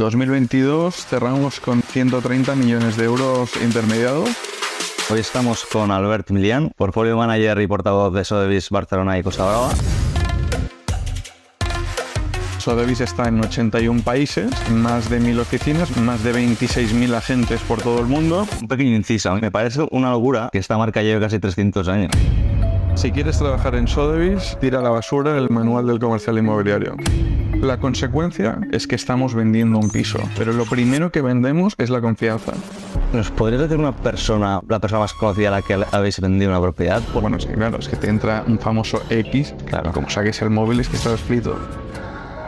2022 cerramos con 130 millones de euros intermediados. Hoy estamos con Albert Milian, portfolio manager y portavoz de Sotheby's Barcelona y Costa Brava. Sotheby's está en 81 países, más de 1.000 oficinas, más de 26.000 agentes por todo el mundo. Un pequeño inciso, me parece una locura que esta marca lleve casi 300 años. Si quieres trabajar en Sotheby's, tira a la basura el manual del comercial inmobiliario. La consecuencia es que estamos vendiendo un piso, pero lo primero que vendemos es la confianza. ¿Nos podrías decir la persona más conocida a la que habéis vendido una propiedad? Pues bueno, sí, claro, es que te entra un famoso X, claro, como saques el móvil es que está escrito.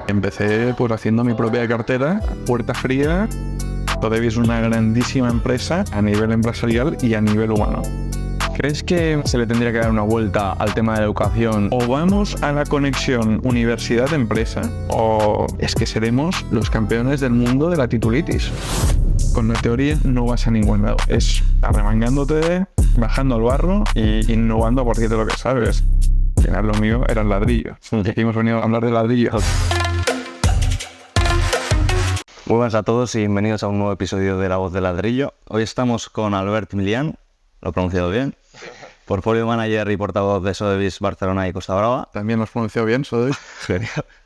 Empecé pues haciendo mi propia cartera, puerta fría. Sotheby's es una grandísima empresa a nivel empresarial y a nivel humano. ¿Crees que se le tendría que dar una vuelta al tema de la educación? ¿O vamos a la conexión universidad-empresa? ¿O es que seremos los campeones del mundo de la titulitis? Con la teoría no vas a ningún lado. Es arremangándote, bajando al barro y innovando a partir de lo que sabes. Al final lo mío era el ladrillo. Aquí hemos venido a hablar de ladrillo. Muy buenas a todos y bienvenidos a un nuevo episodio de La Voz del Ladrillo. Hoy estamos con Albert Milian, lo he pronunciado bien, portfolio manager y portavoz de Sotheby's Barcelona y Costa Brava. También lo has pronunciado bien, Sotheby's.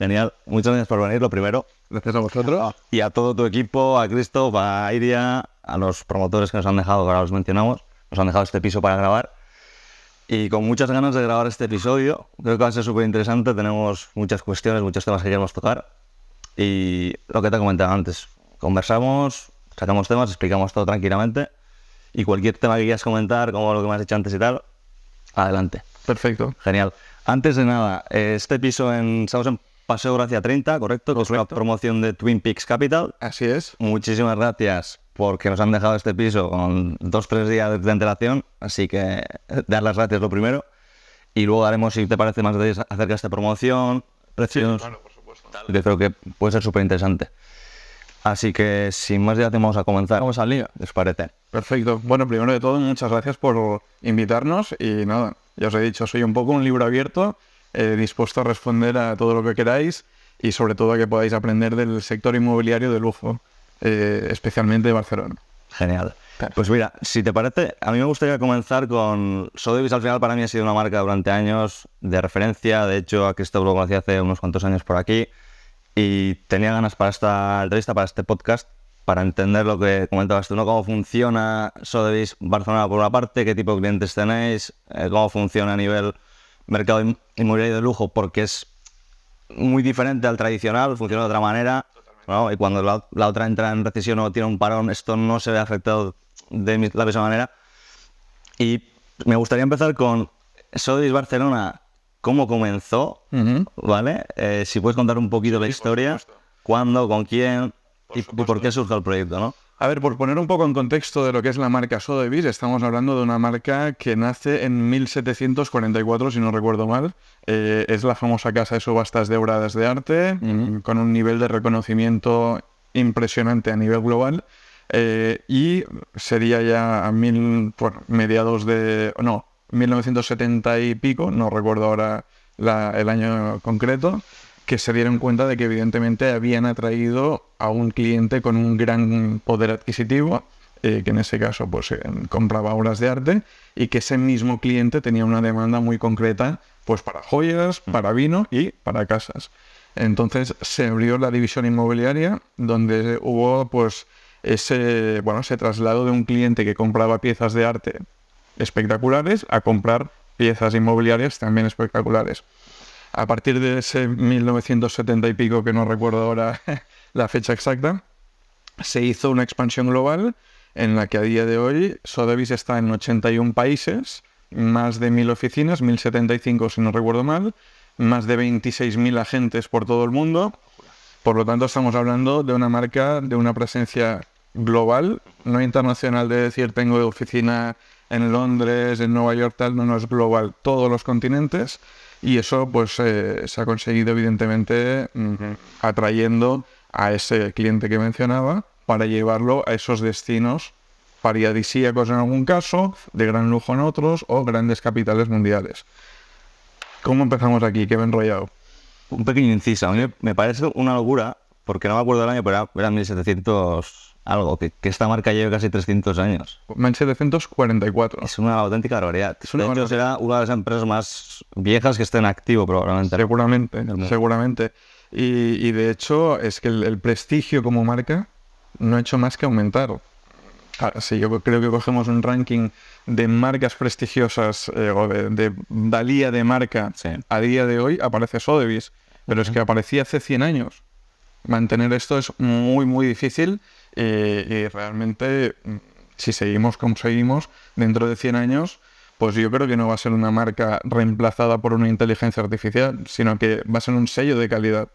Genial. Muchas gracias por venir, lo primero. Gracias a vosotros. Y a todo tu equipo, a Christoph, a Iria, a los promotores que nos han dejado, que ahora los mencionamos, nos han dejado este piso para grabar. Y con muchas ganas de grabar este episodio. Creo que va a ser súper interesante, tenemos muchas cuestiones, muchos temas que queremos tocar. Y lo que te comentaba antes, conversamos, sacamos temas, explicamos todo tranquilamente. Y cualquier tema que quieras comentar, como lo que me has dicho antes y tal, adelante. Perfecto. Genial. Antes de nada, este piso estamos en Paseo Gracia 30, ¿correcto? Que es una promoción de Twin Peaks Capital. Así es. Muchísimas gracias porque nos han dejado este piso con 2-3 días de antelación, así que dar las gracias lo primero. Y luego haremos, si te parece, más detalles acerca de esta promoción, precios. Sí, claro, por supuesto. Yo creo que puede ser súper interesante. Así que, sin más dilación, vamos a comenzar. Vamos al lío, ¿les parece? Perfecto. Bueno, primero de todo, muchas gracias por invitarnos y nada, ya os he dicho, soy un poco un libro abierto, dispuesto a responder a todo lo que queráis y sobre todo a que podáis aprender del sector inmobiliario de lujo, especialmente de Barcelona. Genial. Pues mira, si te parece, a mí me gustaría comenzar con Sotheby's. Al final para mí ha sido una marca durante años de referencia. De hecho, a Christoph lo conocí hace unos cuantos años por aquí y tenía ganas para esta entrevista, para este podcast, para entender lo que comentabas tú, ¿no? Cómo funciona Sotheby's Barcelona por una parte, qué tipo de clientes tenéis, cómo funciona a nivel mercado inmobiliario de lujo, porque es muy diferente al tradicional, funciona de otra manera, ¿no? Y cuando la otra entra en recesión o tiene un parón, esto no se ve afectado de la misma manera. Y me gustaría empezar con Sotheby's Barcelona, cómo comenzó, ¿vale? Si puedes contar un poquito la historia, cuándo, con quién y por qué surge el proyecto, ¿no? A ver, por poner un poco en contexto de lo que es la marca Sotheby's, estamos hablando de una marca que nace en 1744, si no recuerdo mal. Es la famosa casa de subastas de obras de arte, con un nivel de reconocimiento impresionante a nivel global. Y sería ya a 1970 y pico, no recuerdo ahora el año concreto, que se dieron cuenta de que evidentemente habían atraído a un cliente con un gran poder adquisitivo, que en ese caso pues compraba obras de arte, y que ese mismo cliente tenía una demanda muy concreta pues para joyas, para vino y para casas. Entonces se abrió la división inmobiliaria, donde hubo pues ese traslado de un cliente que compraba piezas de arte espectaculares a comprar piezas inmobiliarias también espectaculares. A partir de ese 1970 y pico, que no recuerdo ahora la fecha exacta, se hizo una expansión global en la que a día de hoy Sotheby's está en 81 países, más de 1.000 oficinas, 1.075 si no recuerdo mal, más de 26.000 agentes por todo el mundo. Por lo tanto, estamos hablando de una marca de una presencia global, no internacional, de decir tengo oficina en Londres, en Nueva York, tal, no es global, todos los continentes. Y eso pues se ha conseguido evidentemente atrayendo a ese cliente que mencionaba para llevarlo a esos destinos paradisíacos en algún caso, de gran lujo en otros o grandes capitales mundiales. ¿Cómo empezamos aquí? ¿Qué me he enrollado? Un pequeño inciso, a mí me parece una locura porque no me acuerdo del año, pero era 1700 algo, que esta marca lleva casi 300 años. 1744. Es una auténtica barbaridad. Es una de hecho, será una de las empresas más viejas que esté en activo, probablemente. Seguramente. Y de hecho, es que el prestigio como marca no ha hecho más que aumentar. Sí, yo creo que cogemos un ranking de marcas prestigiosas o de valía de marca a día de hoy, aparece Sotheby's, pero es que aparecía hace 100 años. Mantener esto es muy, muy difícil y realmente, si seguimos como seguimos, dentro de 100 años, pues yo creo que no va a ser una marca reemplazada por una inteligencia artificial, sino que va a ser un sello de calidad.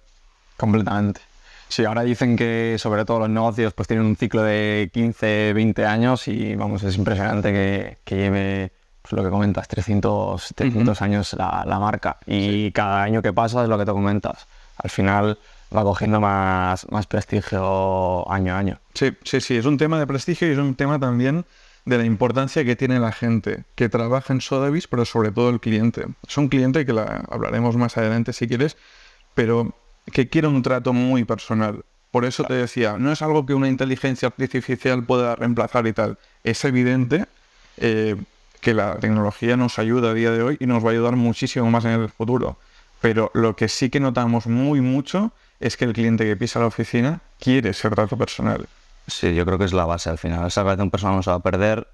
Completamente. Sí, ahora dicen que sobre todo los negocios pues tienen un ciclo de 15, 20 años y vamos, es impresionante que lleve, pues, lo que comentas, 300 años la marca. Y cada año que pasa es lo que te comentas. Al final va cogiendo más prestigio año a año. Sí, es un tema de prestigio y es un tema también de la importancia que tiene la gente que trabaja en Sotheby's, pero sobre todo el cliente. Es un cliente que hablaremos más adelante si quieres, pero que quiere un trato muy personal. Por eso te decía, no es algo que una inteligencia artificial pueda reemplazar y tal. Es evidente que la tecnología nos ayuda a día de hoy y nos va a ayudar muchísimo más en el futuro. Pero lo que sí que notamos mucho es que el cliente que pisa la oficina quiere ese trato personal. Sí, yo creo que es la base al final. Esa relación personal no se va a perder,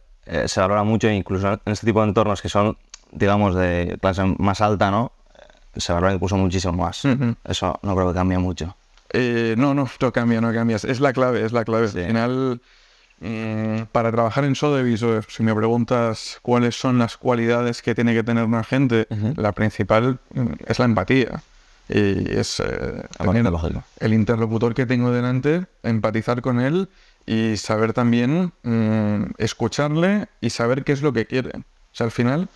se valora mucho, incluso en este tipo de entornos que son, digamos, de clase más alta, ¿no? Se valora incluso muchísimo más. Eso no creo que cambie mucho. No cambia. Es la clave. Sí. Al final, para trabajar en Sotheby's, si me preguntas cuáles son las cualidades que tiene que tener una gente, la principal es la empatía. Y es el interlocutor que tengo delante, empatizar con él y saber también escucharle y saber qué es lo que quiere. O sea, al final,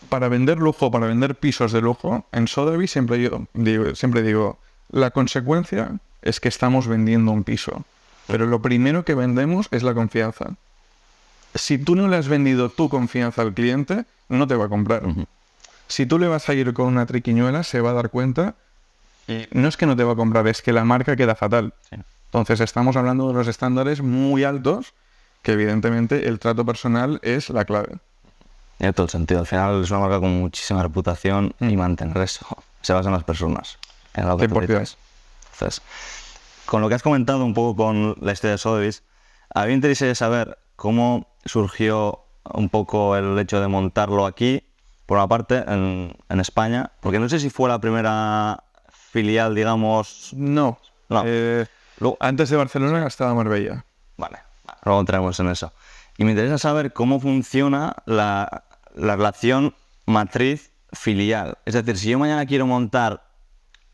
para vender lujo, para vender pisos de lujo, en Sotheby's siempre digo, la consecuencia es que estamos vendiendo un piso. Pero lo primero que vendemos es la confianza. Si tú no le has vendido tu confianza al cliente, no te va a comprar. Si tú le vas a ir con una triquiñuela, se va a dar cuenta y no es que no te va a comprar, es que la marca queda fatal. Sí. Entonces estamos hablando de los estándares muy altos, que evidentemente el trato personal es la clave. Tiene todo el sentido. Al final es una marca con muchísima reputación y mantener eso se basa en las personas. En lo que tú dices. Entonces, con lo que has comentado un poco con la historia de Sotheby's, a mí me interesa saber cómo surgió un poco el hecho de montarlo aquí, por una parte, en España, porque no sé si fue la primera filial, digamos... No. Antes de Barcelona estaba Marbella. Vale, luego entraremos en eso. Y me interesa saber cómo funciona la relación matriz-filial. Es decir, si yo mañana quiero montar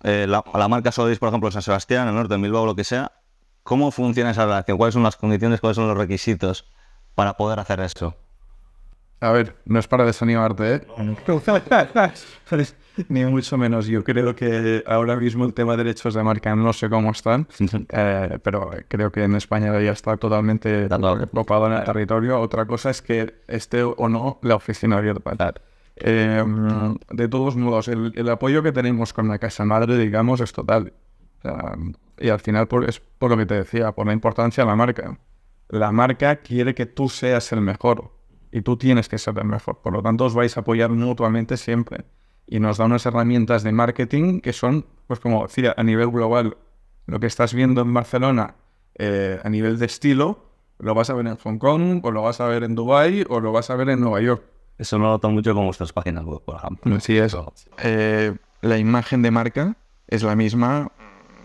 la marca Sotheby's, por ejemplo, en San Sebastián, en el norte, en Bilbao, lo que sea, ¿cómo funciona esa relación? ¿Cuáles son las condiciones, cuáles son los requisitos para poder hacer eso? A ver, no es para desanimarte, ¿eh? Ni mucho menos. Yo creo que ahora mismo el tema de derechos de marca no sé cómo están, pero creo que en España ya está totalmente copado en el territorio. Otra cosa es que esté o no la oficina abierta. De todos modos, el apoyo que tenemos con la casa madre, digamos, es total. Y al final es por lo que te decía, por la importancia de la marca. La marca quiere que tú seas el mejor. Y tú tienes que ser el mejor. Por lo tanto, os vais a apoyar mutuamente siempre. Y nos da unas herramientas de marketing que son, pues como decía, a nivel global. Lo que estás viendo en Barcelona a nivel de estilo, lo vas a ver en Hong Kong, o lo vas a ver en Dubái, o lo vas a ver en Nueva York. Eso lo noto mucho con vuestras páginas web, por ejemplo. Sí, eso. La imagen de marca es la misma,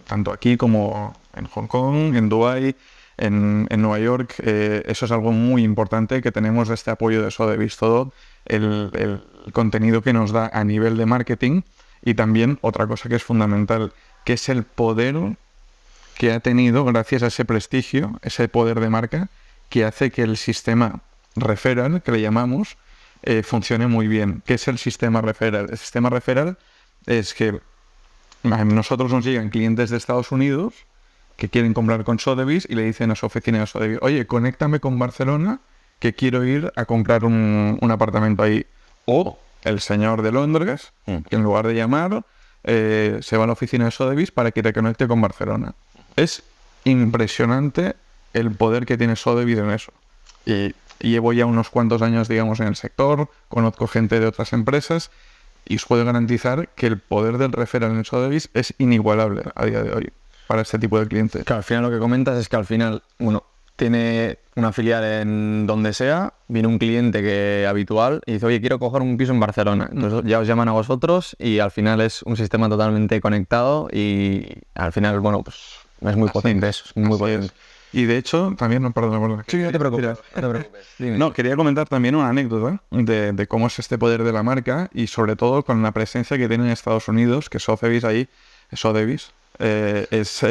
tanto aquí como en Hong Kong, en Dubái, en Nueva York. Eso es algo muy importante que tenemos de este apoyo de Sotheby's, todo el contenido que nos da a nivel de marketing y también otra cosa que es fundamental, que es el poder que ha tenido gracias a ese prestigio, ese poder de marca que hace que el sistema referral, que le llamamos, funcione muy bien. ¿Qué es el sistema referral? El sistema referral es que a nosotros nos llegan clientes de Estados Unidos que quieren comprar con Sotheby's y le dicen a su oficina de Sotheby's, oye, conéctame con Barcelona que quiero ir a comprar un apartamento ahí. O el señor de Londres, que en lugar de llamar, se va a la oficina de Sotheby's para que te conecte con Barcelona. Es impresionante el poder que tiene Sotheby's en eso. Y llevo ya unos cuantos años, digamos, en el sector, conozco gente de otras empresas y os puedo garantizar que el poder del referral en Sotheby's es inigualable a día de hoy para este tipo de clientes. Claro, al final lo que comentas es que al final, uno tiene una filial en donde sea, viene un cliente que habitual y dice, oye, quiero coger un piso en Barcelona. Entonces ya os llaman a vosotros y al final es un sistema totalmente conectado y al final, bueno, pues es muy potente eso, es muy potente. Y de hecho, también, no, perdón. Sí, no te preocupes, no te preocupes. Dime. No, quería comentar también una anécdota de cómo es este poder de la marca y sobre todo con la presencia que tiene en Estados Unidos, que Sotheby's ahí, Sotheby's, es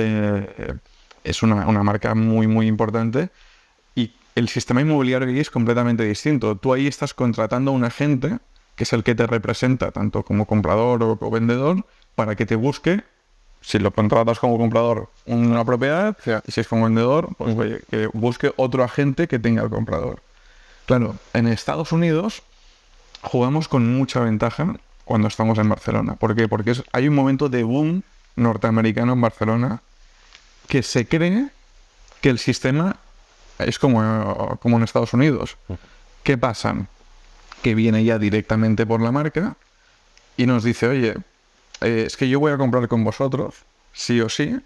una marca muy, muy importante y el sistema inmobiliario ahí es completamente distinto. Tú ahí estás contratando a un agente, que es el que te representa, tanto como comprador o vendedor, para que te busque. Si lo contratas como comprador una propiedad, y si es como vendedor, pues oye, que busque otro agente que tenga el comprador. Claro, en Estados Unidos jugamos con mucha ventaja cuando estamos en Barcelona. ¿Por qué? Porque hay un momento de boom norteamericano en Barcelona que se cree que el sistema es como en Estados Unidos. ¿Qué pasa? Que viene ya directamente por la marca y nos dice, oye, es que yo voy a comprar con vosotros, sí o sí,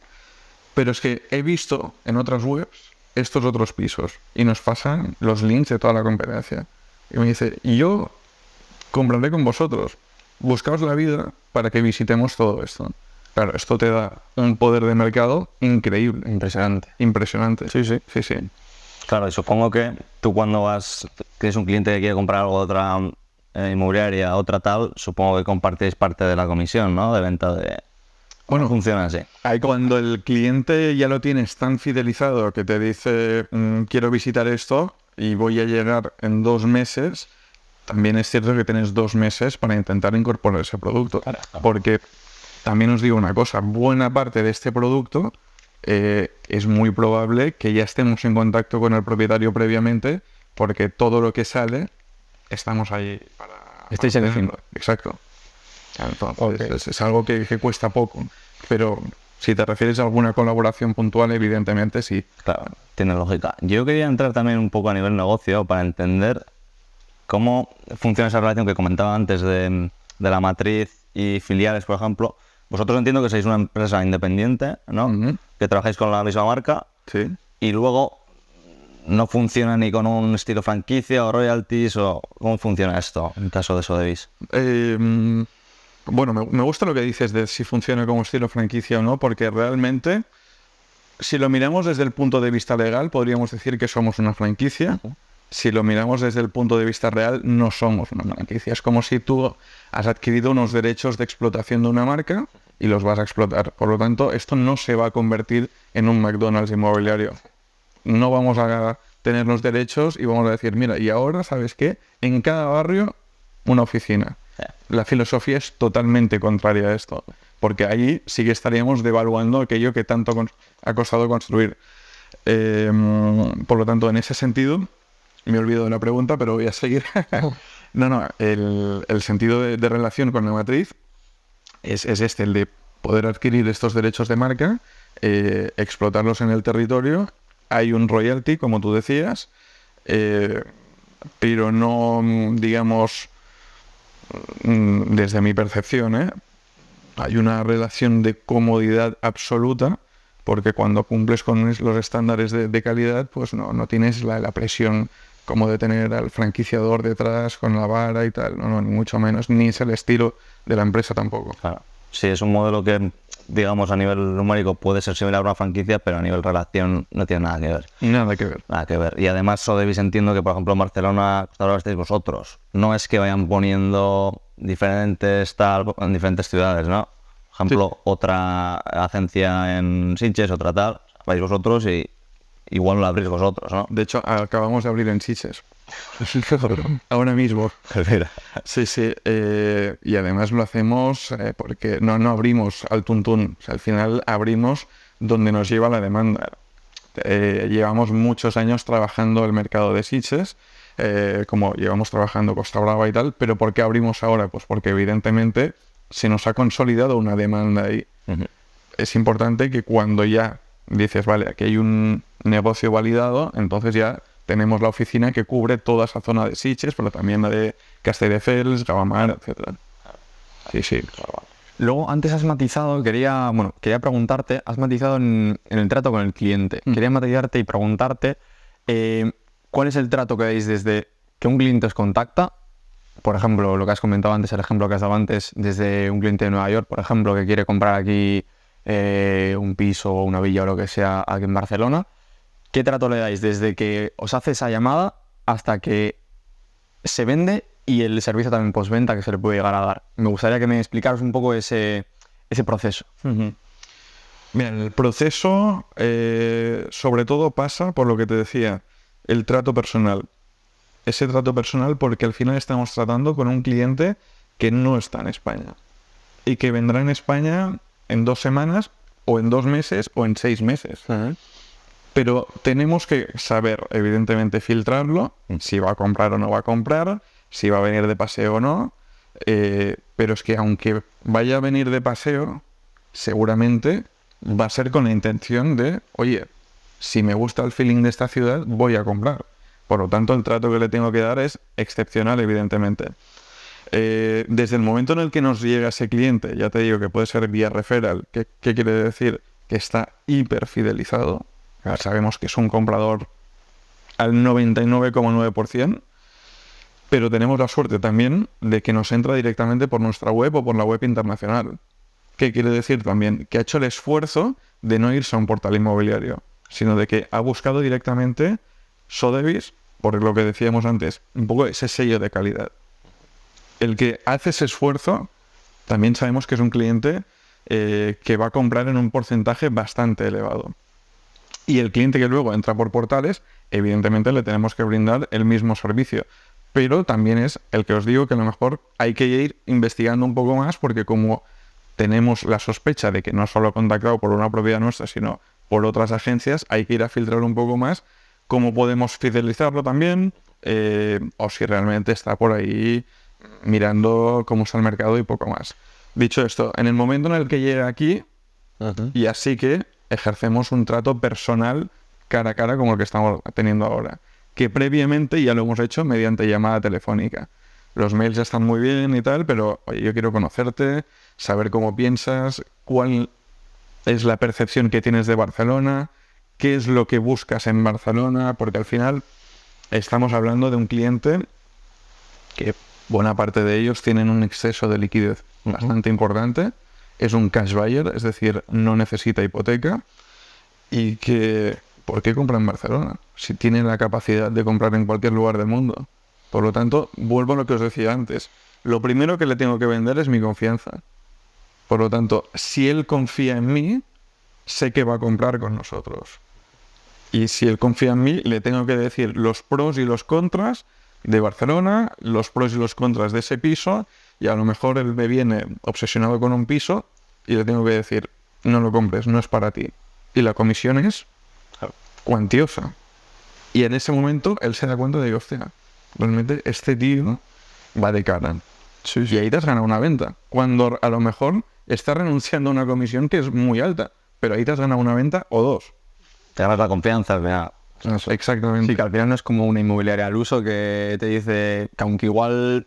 pero es que he visto en otras webs estos otros pisos y nos pasan los links de toda la competencia. Y me dice, yo compraré con vosotros, buscaos la vida para que visitemos todo esto. Claro, esto te da un poder de mercado increíble. Impresionante. Impresionante. Sí. Claro, y supongo que tú cuando tienes un cliente que quiere comprar algo de otra inmobiliaria, otra tal, supongo que compartís parte de la comisión, ¿no? De venta de... Bueno, funciona así. Ahí cuando el cliente ya lo tienes tan fidelizado que te dice, quiero visitar esto y voy a llegar en 2 meses, también es cierto que tienes 2 meses para intentar incorporar ese producto. Claro. Porque también os digo una cosa, buena parte de este producto es muy probable que ya estemos en contacto con el propietario previamente, porque todo lo que sale, estamos ahí para... Estáis eligiendo. Exacto. Entonces, es algo que cuesta poco, pero si te refieres a alguna colaboración puntual, evidentemente sí. Claro, tiene lógica. Yo quería entrar también un poco a nivel negocio para entender cómo funciona esa relación que comentaba antes de la matriz y filiales, por ejemplo. Vosotros entiendo que sois una empresa independiente, ¿no? Uh-huh. Que trabajáis con la misma marca. Sí. Y luego no funciona ni con un estilo franquicia o royalties, o ¿cómo funciona esto en caso de Sotheby's? Bueno, me gusta lo que dices de si funciona como estilo franquicia o no, porque realmente, si lo miramos desde el punto de vista legal, podríamos decir que somos una franquicia. Uh-huh. Si lo miramos desde el punto de vista real, no somos una franquicia. Es como si tú has adquirido unos derechos de explotación de una marca y los vas a explotar. Por lo tanto, esto no se va a convertir en un McDonald's inmobiliario. No vamos a tener los derechos y vamos a decir, mira, y ahora, ¿sabes qué? En cada barrio, una oficina. La filosofía es totalmente contraria a esto, porque ahí sí que estaríamos devaluando aquello que tanto ha costado construir. Por lo tanto, en ese sentido, me olvido de la pregunta, pero voy a seguir. El sentido de relación con la matriz es este, el de poder adquirir estos derechos de marca, explotarlos en el territorio. Hay un royalty, como tú decías, pero no, digamos, desde mi percepción, hay una relación de comodidad absoluta, porque cuando cumples con los estándares de calidad, pues no tienes la presión como de tener al franquiciador detrás con la vara y tal, no, ni mucho menos, ni es el estilo de la empresa tampoco. Claro. Sí, es un modelo que, digamos, a nivel numérico puede ser similar a una franquicia, pero a nivel relación no tiene nada que ver. Nada que ver. Nada que ver. Y además, Sotheby's entiendo que, por ejemplo, en Barcelona, ahora estáis vosotros. No es que vayan poniendo diferentes tal en diferentes ciudades, ¿no? Por ejemplo, sí. Otra agencia en Sitges, otra tal, vais vosotros y igual lo abrís vosotros, ¿no? De hecho, acabamos de abrir en Sitges. Ahora mismo. Sí. Y además lo hacemos porque no abrimos al tuntún. O sea, al final abrimos donde nos lleva la demanda. Llevamos muchos años trabajando el mercado de Sitges, como llevamos trabajando Costa Brava y tal, pero ¿por qué abrimos ahora? Pues porque evidentemente se nos ha consolidado una demanda ahí. Uh-huh. Es importante que cuando ya dices, vale, aquí hay un negocio validado, entonces ya tenemos la oficina que cubre toda esa zona de Sitges, pero también la de Castelldefels, Gavamar, etcétera. Sí. Luego, antes has matizado, quería preguntarte, has matizado en el trato con el cliente. Quería matizarte y preguntarte cuál es el trato que dais desde que un cliente os contacta, por ejemplo, lo que has comentado antes, el ejemplo que has dado antes, desde un cliente de Nueva York, por ejemplo, que quiere comprar aquí un piso o una villa o lo que sea aquí en Barcelona. ¿Qué trato le dais desde que os hace esa llamada hasta que se vende y el servicio también postventa que se le puede llegar a dar? Me gustaría que me explicaras un poco ese proceso. Bien, el proceso sobre todo pasa por lo que te decía, el trato personal. Ese trato personal porque al final estamos tratando con un cliente que no está en España y que vendrá en España en 2 semanas o en 2 meses o en 6 meses. Pero tenemos que saber, evidentemente, filtrarlo, si va a comprar o no va a comprar, si va a venir de paseo o no, pero es que aunque vaya a venir de paseo, seguramente va a ser con la intención de, oye, si me gusta el feeling de esta ciudad, voy a comprar. Por lo tanto, el trato que le tengo que dar es excepcional, evidentemente. Desde el momento en el que nos llega ese cliente, ya te digo que puede ser vía referral, ¿qué quiere decir? Que está hiper fidelizado. Sabemos que es un comprador al 99,9%, pero tenemos la suerte también de que nos entra directamente por nuestra web o por la web internacional. ¿Qué quiere decir también? Que ha hecho el esfuerzo de no irse a un portal inmobiliario, sino de que ha buscado directamente Sotheby's, por lo que decíamos antes, un poco ese sello de calidad. El que hace ese esfuerzo, también sabemos que es un cliente que va a comprar en un porcentaje bastante elevado. Y el cliente que luego entra por portales, evidentemente le tenemos que brindar el mismo servicio. Pero también es el que os digo que a lo mejor hay que ir investigando un poco más, porque como tenemos la sospecha de que no solo ha contactado por una propiedad nuestra, sino por otras agencias, hay que ir a filtrar un poco más cómo podemos fidelizarlo también, o si realmente está por ahí mirando cómo está el mercado y poco más. Dicho esto, en el momento en el que llega aquí, y así que ejercemos un trato personal cara a cara como el que estamos teniendo ahora, que previamente ya lo hemos hecho mediante llamada telefónica. Los mails ya están muy bien y tal, pero oye, yo quiero conocerte, saber cómo piensas, cuál es la percepción que tienes de Barcelona, qué es lo que buscas en Barcelona, porque al final estamos hablando de un cliente que buena parte de ellos tienen un exceso de liquidez bastante importante, es un cash buyer, es decir, no necesita hipoteca, y que ¿por qué compra en Barcelona? Si tiene la capacidad de comprar en cualquier lugar del mundo. Por lo tanto, vuelvo a lo que os decía antes. Lo primero que le tengo que vender es mi confianza. Por lo tanto, si él confía en mí, sé que va a comprar con nosotros. Y si él confía en mí, le tengo que decir los pros y los contras de Barcelona, los pros y los contras de ese piso, y a lo mejor él me viene obsesionado con un piso y le tengo que decir, no lo compres, no es para ti. Y la comisión es cuantiosa. Y en ese momento él se da cuenta de que, hostia, realmente este tío va de cara. Sí. Y ahí te has ganado una venta. Cuando a lo mejor estás renunciando a una comisión que es muy alta, pero ahí te has ganado una venta o 2. Te ganas la confianza, mira. Exactamente. Sí, que al final no es como una inmobiliaria al uso que te dice que aunque igual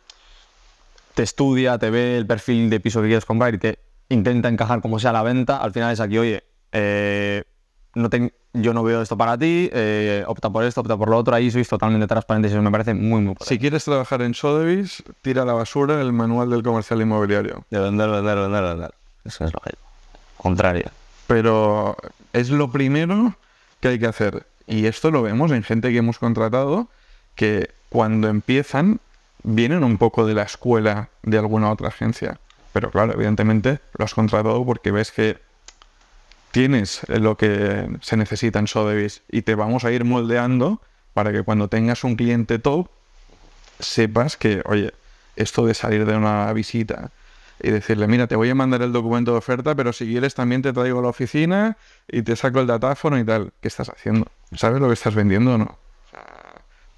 te estudia, te ve el perfil de piso que quieres comprar y te intenta encajar como sea la venta, al final es aquí, oye, yo no veo esto para ti, opta por esto, opta por lo otro, ahí sois totalmente transparentes y eso me parece muy, muy potente. Si quieres trabajar en Sotheby's, tira a la basura el manual del comercial inmobiliario. De vender. Eso es lo contrario. Pero es lo primero que hay que hacer. Y esto lo vemos en gente que hemos contratado, que cuando empiezan vienen un poco de la escuela de alguna otra agencia. Pero claro, evidentemente lo has contratado porque ves que tienes lo que se necesita en Sotheby's y te vamos a ir moldeando para que cuando tengas un cliente top sepas que, oye, esto de salir de una visita y decirle, mira, te voy a mandar el documento de oferta, pero si quieres también te traigo a la oficina y te saco el datáfono y tal. ¿Qué estás haciendo? ¿Sabes lo que estás vendiendo o no? O sea,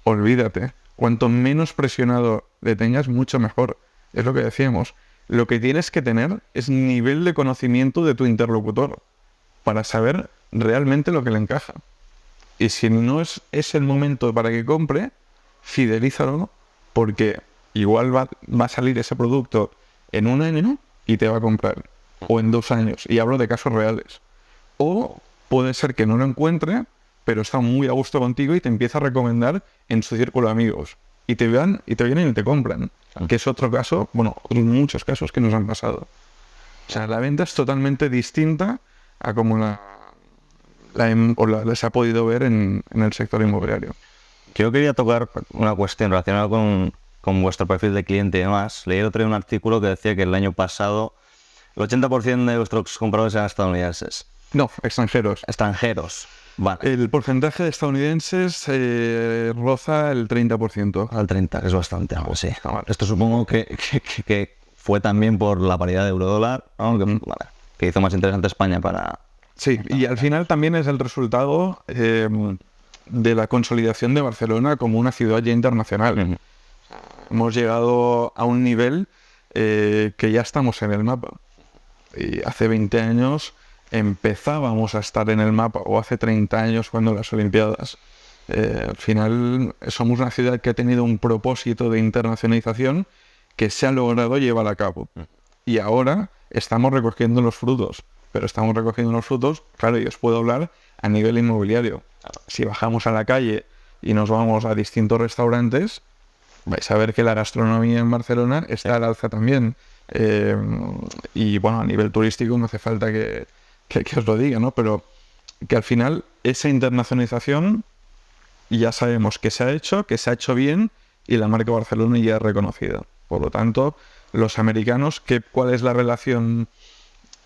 olvídate. Cuanto menos presionado le tengas, mucho mejor. Es lo que decíamos. Lo que tienes que tener es nivel de conocimiento de tu interlocutor para saber realmente lo que le encaja. Y si no es el momento para que compre, fidelízalo, porque igual va a salir ese producto en un año y te va a comprar, o en 2 años, y hablo de casos reales. O puede ser que no lo encuentre, pero está muy a gusto contigo y te empieza a recomendar en su círculo de amigos. Y te vienen y te compran. Que es otro caso, bueno, muchos casos que nos han pasado. O sea, la venta es totalmente distinta a como se ha podido ver en el sector inmobiliario. Yo quería tocar una cuestión relacionada con vuestro perfil de cliente y demás. Leí el otro día un artículo que decía que el año pasado el 80% de vuestros compradores eran estadounidenses. No, extranjeros. Extranjeros. Vale. El porcentaje de estadounidenses roza el 30%. Al 30%, que es bastante, algo así. Vale. Esto supongo que fue también por la paridad de euro-dólar, ¿no? Que hizo más interesante España para... Sí, y al final también es el resultado de la consolidación de Barcelona como una ciudad ya internacional. Hemos llegado a un nivel que ya estamos en el mapa. Y hace 20 años empezábamos a estar en el mapa, o hace 30 años cuando las Olimpiadas. Al final somos una ciudad que ha tenido un propósito de internacionalización que se ha logrado llevar a cabo. Y ahora estamos recogiendo los frutos. Pero estamos recogiendo los frutos, claro, y os puedo hablar a nivel inmobiliario. Si bajamos a la calle y nos vamos a distintos restaurantes, vais a ver que la gastronomía en Barcelona está al alza también. Y bueno, a nivel turístico no hace falta que os lo diga, ¿no? Pero que al final esa internacionalización ya sabemos que se ha hecho bien y la marca Barcelona ya es reconocida. Por lo tanto, los americanos, ¿cuál es la relación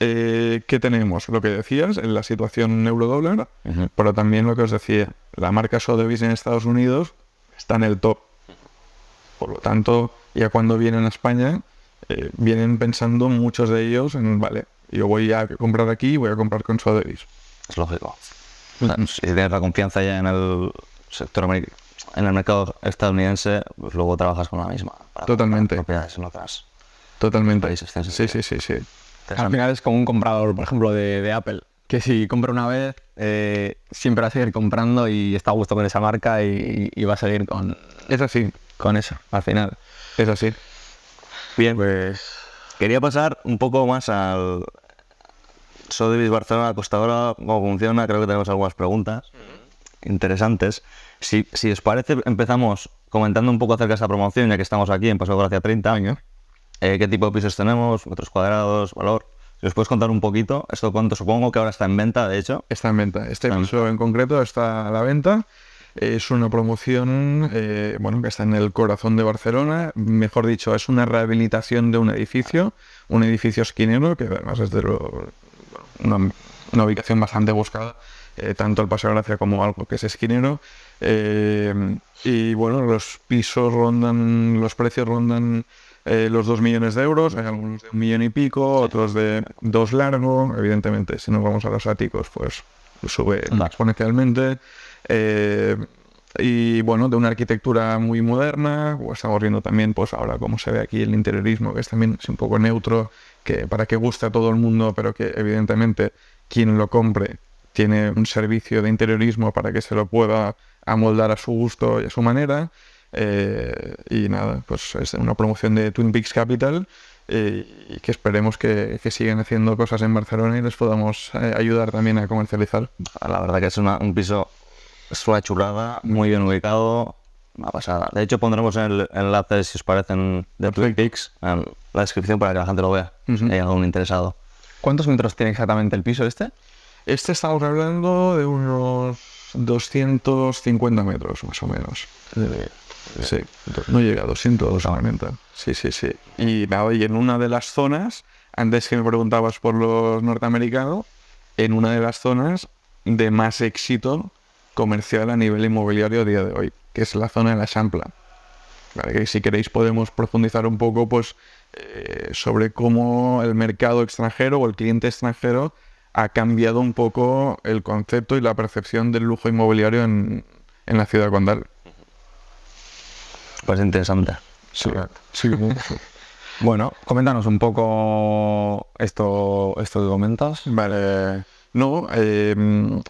que tenemos? Lo que decías, en la situación euro-dólar, pero también lo que os decía, la marca Sotheby's en Estados Unidos está en el top. Por lo tanto, ya cuando vienen a España, vienen pensando muchos de ellos en, vale, yo voy a comprar aquí y voy a comprar con Sotheby's. Es lógico. Si tienes la confianza ya en el sector americano, en el mercado estadounidense, pues luego trabajas con la misma. Totalmente. Propiedades en otras. Totalmente. Países. Sí. Al final es como un comprador, por ejemplo, de Apple, que si compra una vez, siempre va a seguir comprando y está a gusto con esa marca y va a seguir Es así. con eso, al final. Es así. Bien, pues quería pasar un poco más al Sotheby's Barcelona Costadora, cómo funciona. Creo que tenemos algunas preguntas interesantes. Si os parece, empezamos comentando un poco acerca de esta promoción, ya que estamos aquí en Paseo de Gracia 30 años. ¿Qué tipo de pisos tenemos? ¿Metros cuadrados? ¿Valor? Si os puedes contar un poquito, esto cuánto, supongo que ahora está en venta, de hecho. Está en venta. Este piso en concreto está a la venta. Es una promoción que está en el corazón de Barcelona. Mejor dicho, es una rehabilitación de un edificio esquinero, que además es una ubicación bastante buscada, tanto el Paseo de Gracia como algo que es esquinero. Y bueno, los precios rondan los 2 millones de euros, hay algunos de 1 millón y pico, otros de 2 largo. Evidentemente, si nos vamos a los áticos, pues sube exponencialmente. Y bueno, de una arquitectura muy moderna. Estamos viendo también, pues ahora como se ve aquí el interiorismo, que también es un poco neutro, que para que guste a todo el mundo, pero que evidentemente quien lo compre tiene un servicio de interiorismo para que se lo pueda amoldar a su gusto y a su manera. Y nada, pues es una promoción de Twin Peaks Capital, y que esperemos que sigan haciendo cosas en Barcelona y les podamos ayudar también a comercializar. La verdad que es un piso, es una chulada, muy bien ubicado, una pasada. De hecho, pondremos el enlace, si os parecen, de Twin Peaks en la descripción para que la gente lo vea, si hay algún interesado. ¿Cuántos metros tiene exactamente el piso este? Este estamos hablando de unos 250 metros, más o menos. Sí, no llega a 240. Sí. Y nada, y en una de las zonas, antes que me preguntabas por los norteamericanos, en una de las zonas de más éxito comercial a nivel inmobiliario a día de hoy, que es la zona de la Champla. Vale, que si queréis podemos profundizar un poco pues sobre cómo el mercado extranjero o el cliente extranjero ha cambiado un poco el concepto y la percepción del lujo inmobiliario en la ciudad de Condal. Pues interesante. Sí. Bueno, coméntanos un poco esto que comentas. Vale. No,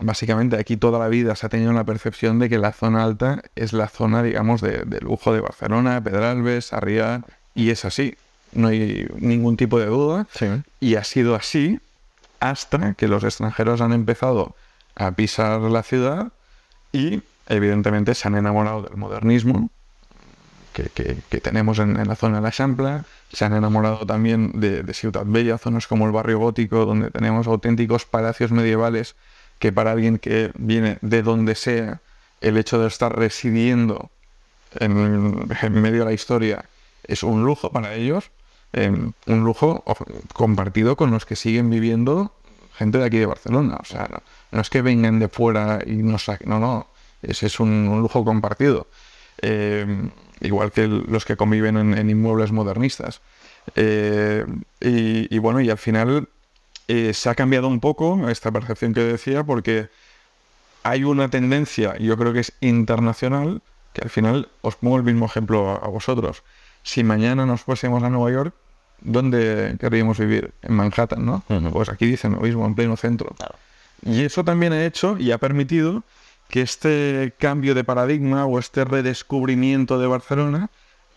básicamente aquí toda la vida se ha tenido la percepción de que la zona alta es la zona, digamos, de lujo de Barcelona, Pedralbes, Sarriá, y es así. No hay ningún tipo de duda. Sí. Y ha sido así hasta que los extranjeros han empezado a pisar la ciudad y, evidentemente, se han enamorado del modernismo que tenemos en la zona de la Eixample. Se han enamorado también de Ciutat Vella, zonas como el barrio gótico, donde tenemos auténticos palacios medievales que para alguien que viene de donde sea, el hecho de estar residiendo en medio de la historia es un lujo para ellos, un lujo compartido con los que siguen viviendo gente de aquí de Barcelona. O sea, no es que vengan de fuera y nos saquen, no, ese es un lujo compartido. Igual que los que conviven en inmuebles modernistas. Y bueno, y al final se ha cambiado un poco esta percepción que decía, porque hay una tendencia, yo creo que es internacional, que al final, os pongo el mismo ejemplo a vosotros. Si mañana nos fuésemos a Nueva York, ¿dónde querríamos vivir? En Manhattan, ¿no? Uh-huh. Pues aquí dicen lo mismo, en pleno centro. Claro. Y eso también ha hecho y ha permitido que este cambio de paradigma o este redescubrimiento de Barcelona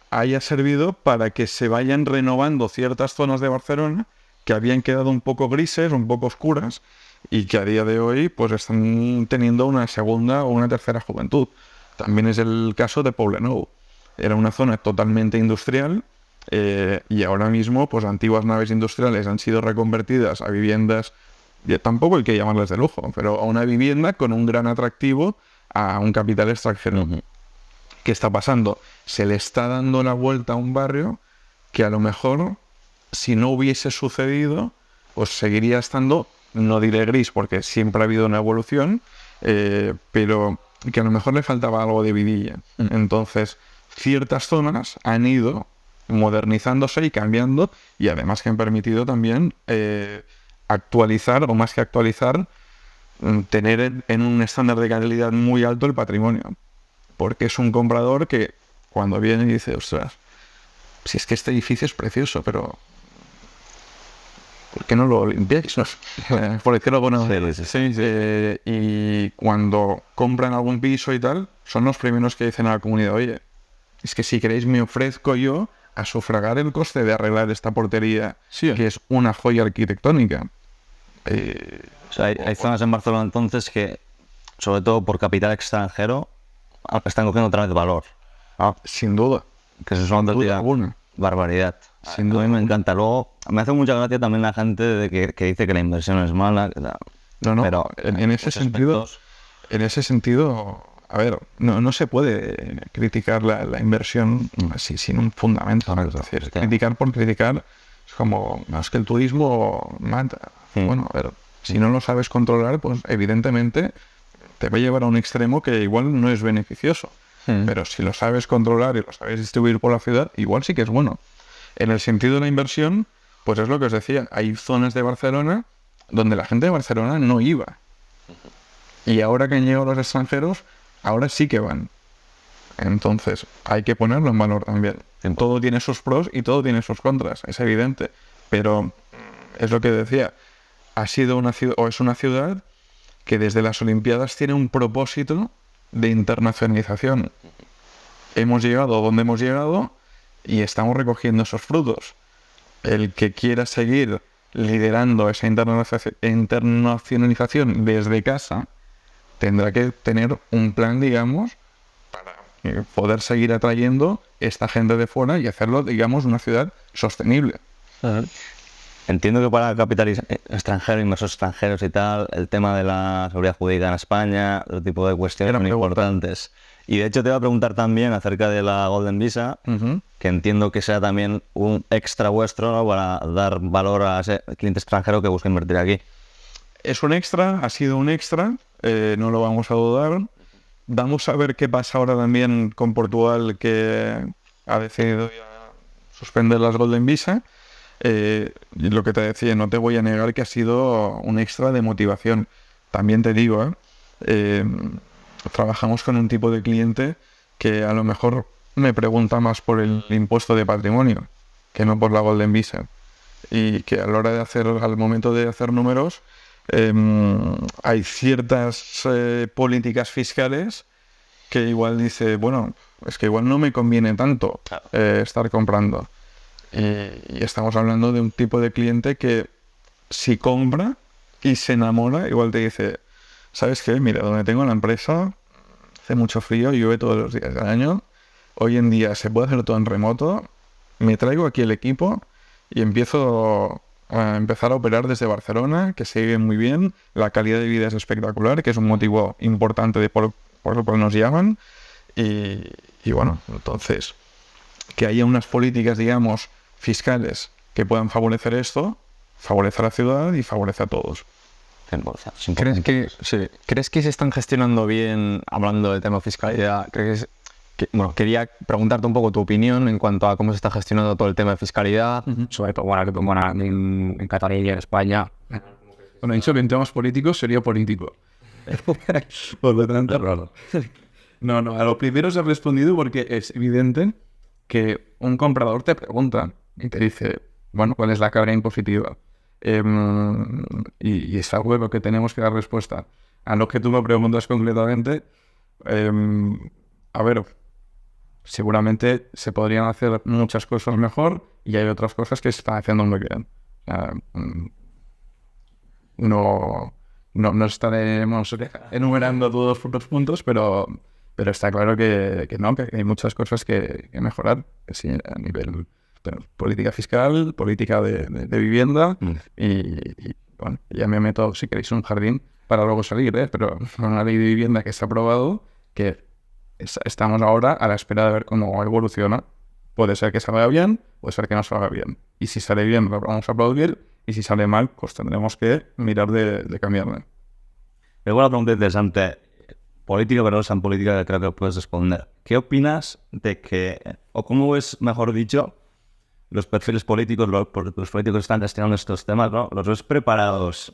haya servido para que se vayan renovando ciertas zonas de Barcelona que habían quedado un poco grises, un poco oscuras, y que a día de hoy pues están teniendo una segunda o una tercera juventud. También es el caso de Poblenou. Era una zona totalmente industrial, y ahora mismo pues antiguas naves industriales han sido reconvertidas a viviendas, tampoco hay que llamarlas de lujo, pero a una vivienda con un gran atractivo a un capital extranjero. Uh-huh. ¿Qué está pasando? Se le está dando la vuelta a un barrio que a lo mejor, si no hubiese sucedido, pues seguiría estando, no diré gris, porque siempre ha habido una evolución, pero que a lo mejor le faltaba algo de vidilla. Entonces, ciertas zonas han ido modernizándose y cambiando, y además que han permitido también actualizar, o más que actualizar, tener en un estándar de calidad muy alto el patrimonio. Porque es un comprador que cuando viene y dice, ostras, si es que este edificio es precioso, pero ¿por qué no lo limpiáis? Por decirlo bueno. Sí. Y cuando compran algún piso y tal, son los primeros que dicen a la comunidad, oye, es que si queréis me ofrezco yo a sufragar el coste de arreglar esta portería, sí, que es una joya arquitectónica. O sea, hay zonas en Barcelona entonces que, sobre todo por capital extranjero, están cogiendo otra vez valor. Sin duda. Que eso es una auténtica barbaridad. Sin duda. A mí me encanta. Luego, me hace mucha gracia también la gente que dice que la inversión es mala. No, pero en ese sentido, a ver, no se puede criticar la inversión así, sin un fundamento. Es decir, criticar por criticar es como, es que el turismo mata. Bueno, a ver, si no lo sabes controlar, pues evidentemente te va a llevar a un extremo que igual no es beneficioso. Pero si lo sabes controlar y lo sabes distribuir por la ciudad, igual sí que es bueno. En el sentido de la inversión, pues es lo que os decía, hay zonas de Barcelona donde la gente de Barcelona no iba. Y ahora que han llegado los extranjeros, ahora sí que van. Entonces, hay que ponerlo en valor también. Todo tiene sus pros y todo tiene sus contras, es evidente. Pero es lo que decía, ha sido una ciudad, o es una ciudad que desde las Olimpiadas tiene un propósito de internacionalización. Hemos llegado donde hemos llegado y estamos recogiendo esos frutos. El que quiera seguir liderando esa internacionalización desde casa tendrá que tener un plan, digamos, para poder seguir atrayendo esta gente de fuera y hacerlo, digamos, una ciudad sostenible. Entiendo que para capital extranjero, inversores extranjeros y tal, el tema de la seguridad jurídica en España, otro tipo de cuestiones muy importantes. Y de hecho te iba a preguntar también acerca de la Golden Visa, que entiendo que sea también un extra vuestro, ¿no?, para dar valor a ese cliente extranjero que busca invertir aquí. Es un extra, ha sido un extra, no lo vamos a dudar. Vamos a ver qué pasa ahora también con Portugal, que ha decidido ya suspender las Golden Visa. Lo que te decía, no te voy a negar que ha sido un extra de motivación. También te digo, trabajamos con un tipo de cliente que a lo mejor me pregunta más por el impuesto de patrimonio que no por la Golden Visa, y que a la hora de al momento de hacer números, hay ciertas políticas fiscales que igual dice, bueno, es que igual no me conviene tanto estar comprando. Y estamos hablando de un tipo de cliente que si compra y se enamora, igual te dice, ¿sabes qué? Mira, donde tengo la empresa hace mucho frío, llueve todos los días del año. Hoy en día se puede hacer todo en remoto. Me traigo aquí el equipo y empezar a operar desde Barcelona, que se vive muy bien. La calidad de vida es espectacular, que es un motivo importante por lo cual nos llaman. Y bueno, entonces, que haya unas políticas, digamos, fiscales que puedan favorecer esto, favorece a la ciudad y favorece a todos. ¿Crees que se están gestionando bien, hablando del tema fiscalidad? Bueno, quería preguntarte un poco tu opinión en cuanto a cómo se está gestionando todo el tema de fiscalidad. Sobre todo, en Cataluña y en España. Bueno, dicho que en temas políticos sería político. Por lo tanto, raro. No, a lo primero se ha respondido porque es evidente que un comprador te pregunta y te dice, bueno, ¿cuál es la carga impositiva? Y es algo de lo que tenemos que dar respuesta. A lo que tú me preguntas concretamente, a ver, seguramente se podrían hacer muchas cosas mejor y hay otras cosas que se están haciendo muy bien. No estaremos enumerando todos los puntos, pero está claro que hay muchas cosas que mejorar, sí, a nivel de política fiscal, política de vivienda y bueno, ya me meto, si queréis, un jardín para luego salir, pero una ley de vivienda que se ha aprobado, que estamos ahora a la espera de ver cómo evoluciona. Puede ser que salga bien, puede ser que no salga bien. Y si sale bien, lo vamos a aplaudir, y si sale mal, pues tendremos que mirar de cambiarle. Luego una pregunta interesante, política, pero no tan política, que creo que puedes responder. ¿Qué opinas de que, o cómo ves, mejor dicho, los perfiles políticos, los políticos que están gestionando estos temas, ¿no? ¿Los ves preparados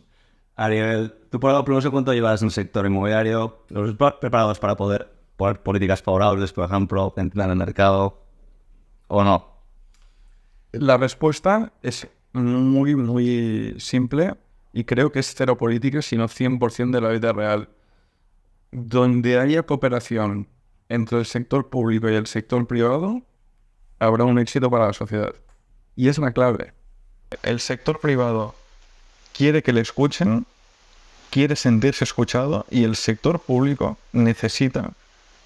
a nivel... Tú, por ejemplo, no sé cuánto llevas en el sector inmobiliario, ¿los ves preparados para poder poner políticas favorables, por ejemplo, entrar en el mercado, o no? La respuesta es muy, muy simple y creo que es cero política, sino 100% de la vida real. Donde haya cooperación entre el sector público y el sector privado, habrá un éxito para la sociedad. Y es una clave. El sector privado quiere que le escuchen, quiere sentirse escuchado, y el sector público necesita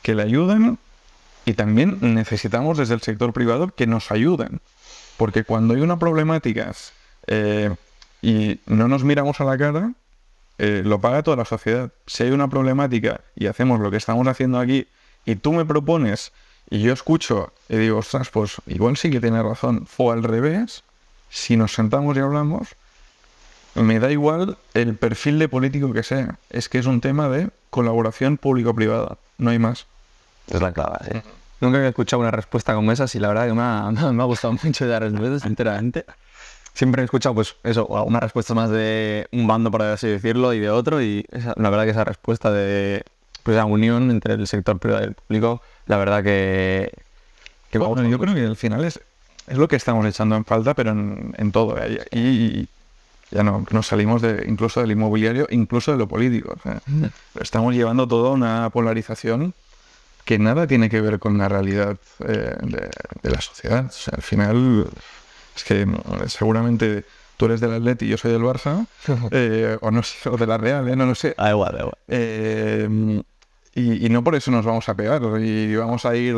que le ayuden, y también necesitamos desde el sector privado que nos ayuden. Porque cuando hay una problemática y no nos miramos a la cara, lo paga toda la sociedad. Si hay una problemática y hacemos lo que estamos haciendo aquí y tú me propones y yo escucho y digo, ostras, pues igual sí que tiene razón, o al revés, si nos sentamos y hablamos, me da igual el perfil de político que sea. Es que es un tema de colaboración público-privada, no hay más. Es la clave, sí. Nunca había escuchado una respuesta como esa, y la verdad que me ha gustado mucho dar respuestas, sinceramente. Siempre he escuchado, pues eso, una respuesta más de un bando, por así decirlo, y de otro, y la verdad que esa respuesta de pues, la unión entre el sector privado y el público, la verdad que bueno, yo creo que al final es lo que estamos echando en falta, pero en todo. Y ya no salimos incluso del inmobiliario, incluso de lo político. O sea, estamos llevando toda una polarización que nada tiene que ver con la realidad de la sociedad. O sea, al final, es que seguramente tú eres del Atleti y yo soy del Barça, o no sé, o de la Real, no lo sé. Da igual. Y no por eso nos vamos a pegar, y vamos a ir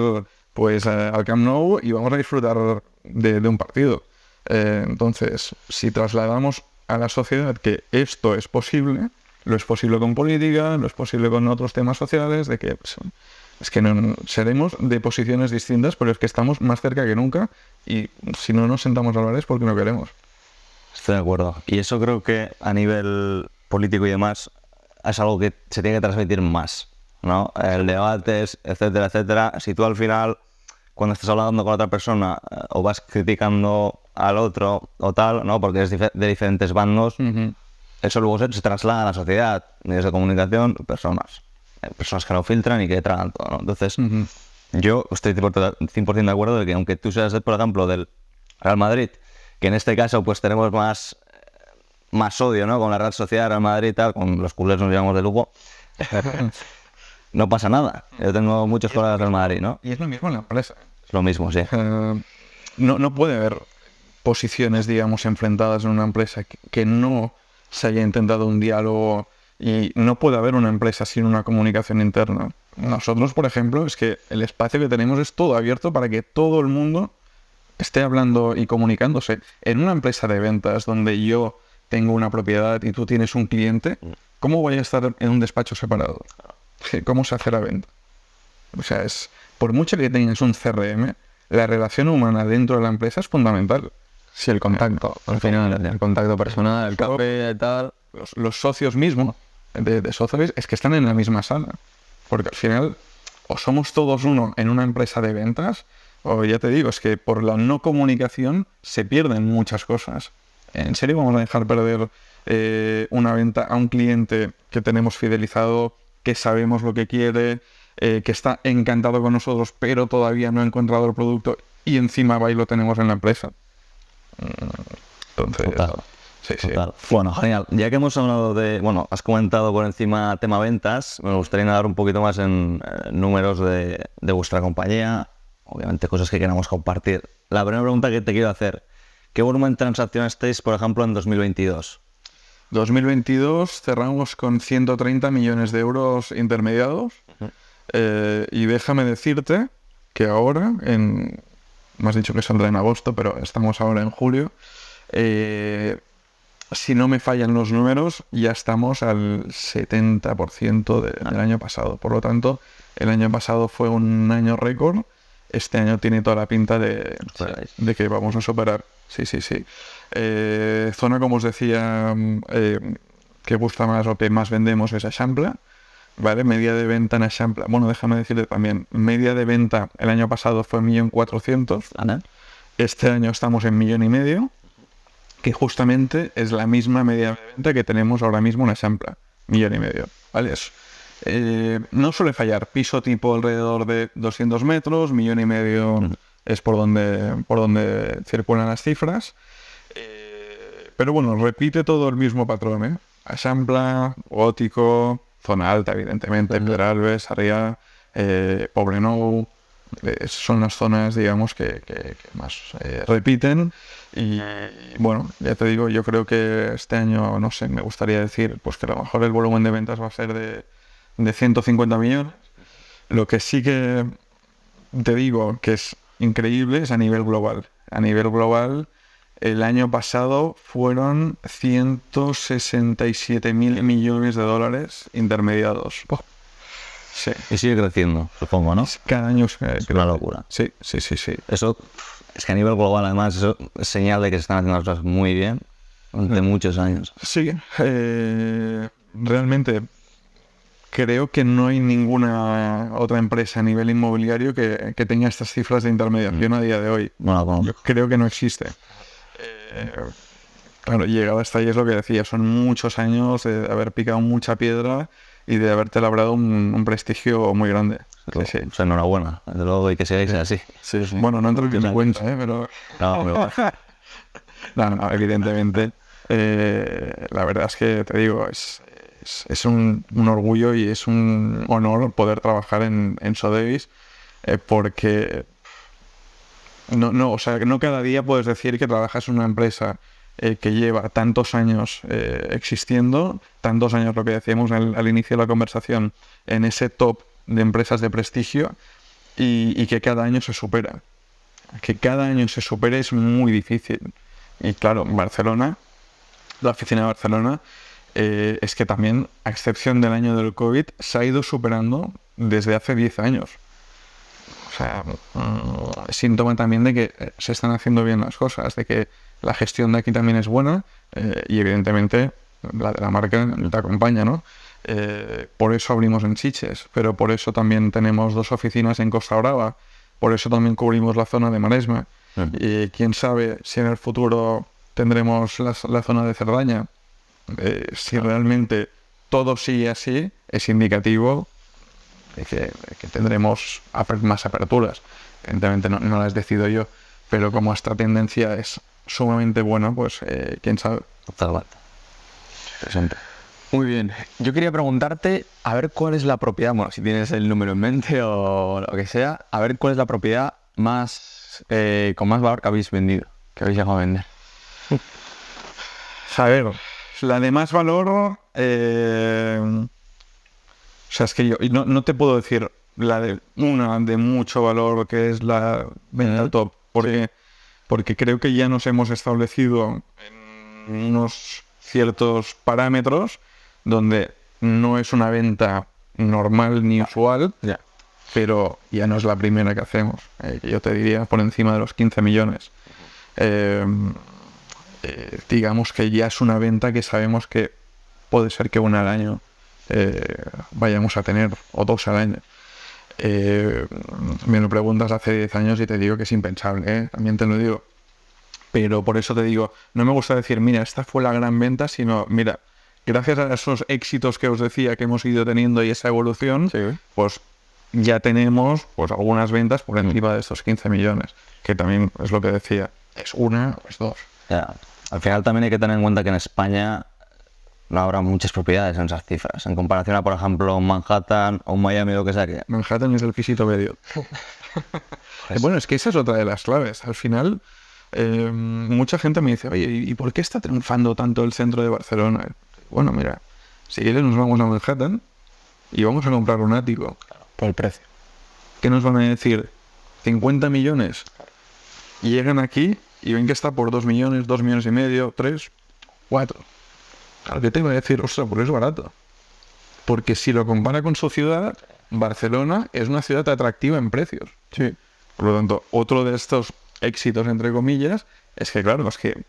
pues al Camp Nou y vamos a disfrutar de un partido. Entonces, si trasladamos a la sociedad que esto es posible, lo es posible con política, lo es posible con otros temas sociales, de que pues, es que no, seremos de posiciones distintas, pero es que estamos más cerca que nunca, y si no nos sentamos a hablar es porque no queremos. Estoy de acuerdo. Y eso creo que a nivel político y demás es algo que se tiene que transmitir más, ¿no? El debate, etcétera, etcétera. Si tú al final, cuando estás hablando con otra persona o vas criticando al otro o tal, ¿no? Porque es de diferentes bandos, eso luego se traslada a la sociedad, medios de comunicación, personas que no filtran y que tragan todo, ¿no? Entonces, yo estoy 100% de acuerdo de que aunque tú seas, por ejemplo, del Real Madrid, que en este caso pues tenemos más más odio, ¿no? Con la Real Sociedad, Real Madrid y tal, con los culés nos llevamos de lujo. No pasa nada. Yo tengo muchos colegas del Madrid, ¿no? Y es lo mismo en la empresa. Es lo mismo, sí. No puede haber posiciones, digamos, enfrentadas en una empresa que no se haya intentado un diálogo, y no puede haber una empresa sin una comunicación interna. Nosotros, por ejemplo, es que el espacio que tenemos es todo abierto para que todo el mundo esté hablando y comunicándose. En una empresa de ventas donde yo tengo una propiedad y tú tienes un cliente, ¿cómo voy a estar en un despacho separado? ¿Cómo se hace la venta? O sea, por mucho que tengas un CRM, la relación humana dentro de la empresa es fundamental. Sí, el contacto, al final, el contacto personal, el café y tal. Los socios mismos de Sotheby's es que están en la misma sala. Porque al final, o somos todos uno en una empresa de ventas, o ya te digo, es que por la no comunicación se pierden muchas cosas. ¿En serio vamos a dejar perder una venta a un cliente que tenemos fidelizado, que sabemos lo que quiere, que está encantado con nosotros, pero todavía no ha encontrado el producto y encima va y lo tenemos en la empresa? Entonces, Total. sí. Total. Bueno, genial. Ya que hemos hablado has comentado por encima tema ventas, me gustaría dar un poquito más en números de vuestra compañía, obviamente cosas que queramos compartir. La primera pregunta que te quiero hacer, ¿qué volumen transaccionasteis, por ejemplo, en 2022? 2022 cerramos con 130 millones de euros intermediados. Y déjame decirte que ahora, me has dicho que saldrá en agosto, pero estamos ahora en julio. Si no me fallan los números, ya estamos al 70% del año pasado. Por lo tanto, el año pasado fue un año récord. Este año tiene toda la pinta de que vamos a superar. Sí. Zona, como os decía, que gusta más o que más vendemos es Eixample. ¿Vale? Media de venta en Eixample. Bueno, déjame decirte también, media de venta el año pasado fue 1.400.000. Este año estamos en 1,5 millones, que justamente es la misma media de venta que tenemos ahora mismo en Eixample. 1,5 millones. ¿Vale? No suele fallar. Piso tipo alrededor de 200 metros, 1,5 millones es por donde circulan las cifras. Pero bueno, repite todo el mismo patrón, ¿eh? Eixample, gótico, zona alta, evidentemente, Pedralbes, Sarriá, Poblenou, son las zonas, digamos, que más repiten. Y bueno, ya te digo, yo creo que este año, no sé, me gustaría decir pues que a lo mejor el volumen de ventas va a ser de 150 millones. Lo que sí que te digo que es increíble es a nivel global. A nivel global, el año pasado fueron 167.000 millones de dólares intermediados. Sí. Y sigue creciendo, supongo, ¿no? Cada año es una locura. Sí. Eso es que a nivel global, además, eso es señal de que se están haciendo las cosas muy bien durante muchos años. Sí, realmente creo que no hay ninguna otra empresa a nivel inmobiliario que tenga estas cifras de intermediación a día de hoy. Yo creo que no existe. Claro, llegado hasta ahí es lo que decía, son muchos años de haber picado mucha piedra y de haberte labrado un prestigio muy grande. Sí. O sea, enhorabuena, desde luego, y que sigáis así. Sí. Bueno, no entro en mi cuenta, pero... No, evidentemente. La verdad es que, te digo, es un orgullo y es un honor poder trabajar en Sotheby's, porque o sea, no cada día puedes decir que trabajas en una empresa que lleva tantos años existiendo, tantos años, lo que decíamos al inicio de la conversación, en ese top de empresas de prestigio, y que cada año se supera. Que cada año se supere es muy difícil. Y claro, Barcelona, la oficina de Barcelona, es que también, a excepción del año del COVID, se ha ido superando desde hace 10 años. O sea, síntoma también de que se están haciendo bien las cosas, de que la gestión de aquí también es buena, y evidentemente la marca te acompaña, ¿no? Por eso abrimos en Sitges, pero por eso también tenemos 2 oficinas en Costa Brava, por eso también cubrimos la zona de Maresme. Y quién sabe si en el futuro tendremos la zona de Cerdaña. Si realmente todo sigue así, es indicativo de que tendremos más aperturas. Evidentemente no las decido yo, pero como esta tendencia es sumamente buena, pues quién sabe. Totalmente. Interesante. Muy bien. Yo quería preguntarte, a ver cuál es la propiedad, bueno, si tienes el número en mente o lo que sea, a ver cuál es la propiedad más con más valor que habéis vendido, que habéis llegado a vender. A ver, la de más valor, o sea, es que yo no te puedo decir la de una de mucho valor que es la venta top, porque creo que ya nos hemos establecido en unos ciertos parámetros donde no es una venta normal ni usual, pero ya no es la primera que hacemos. Yo te diría por encima de los 15 millones. Digamos que ya es una venta que sabemos que puede ser que una al año vayamos a tener, o 2 al año. Me lo preguntas hace 10 años y te digo que es impensable, también te lo digo. Pero por eso te digo, no me gusta decir, mira, esta fue la gran venta, sino, mira, gracias a esos éxitos que os decía que hemos ido teniendo y esa evolución, pues ya tenemos pues algunas ventas por encima de estos 15 millones, que también es lo que decía, es una o es dos. Ya. Al final también hay que tener en cuenta que en España no habrá muchas propiedades en esas cifras, en comparación a, por ejemplo, Manhattan o Miami o lo que sea. Que... Manhattan es el pisito medio. Bueno, es que esa es otra de las claves. Al final, mucha gente me dice, oye, ¿y por qué está triunfando tanto el centro de Barcelona? Bueno, mira, si quieres nos vamos a Manhattan y vamos a comprar un ático. Por el precio. ¿Qué nos van a decir? 50 millones. Y llegan aquí y ven que está por 2 millones, 2 millones y medio, 3, 4. Claro, ¿qué te iba a decir? Ostras, porque es barato. Porque si lo compara con su ciudad, Barcelona es una ciudad atractiva en precios. Sí. Por lo tanto, otro de estos éxitos, entre comillas, es que, claro, es que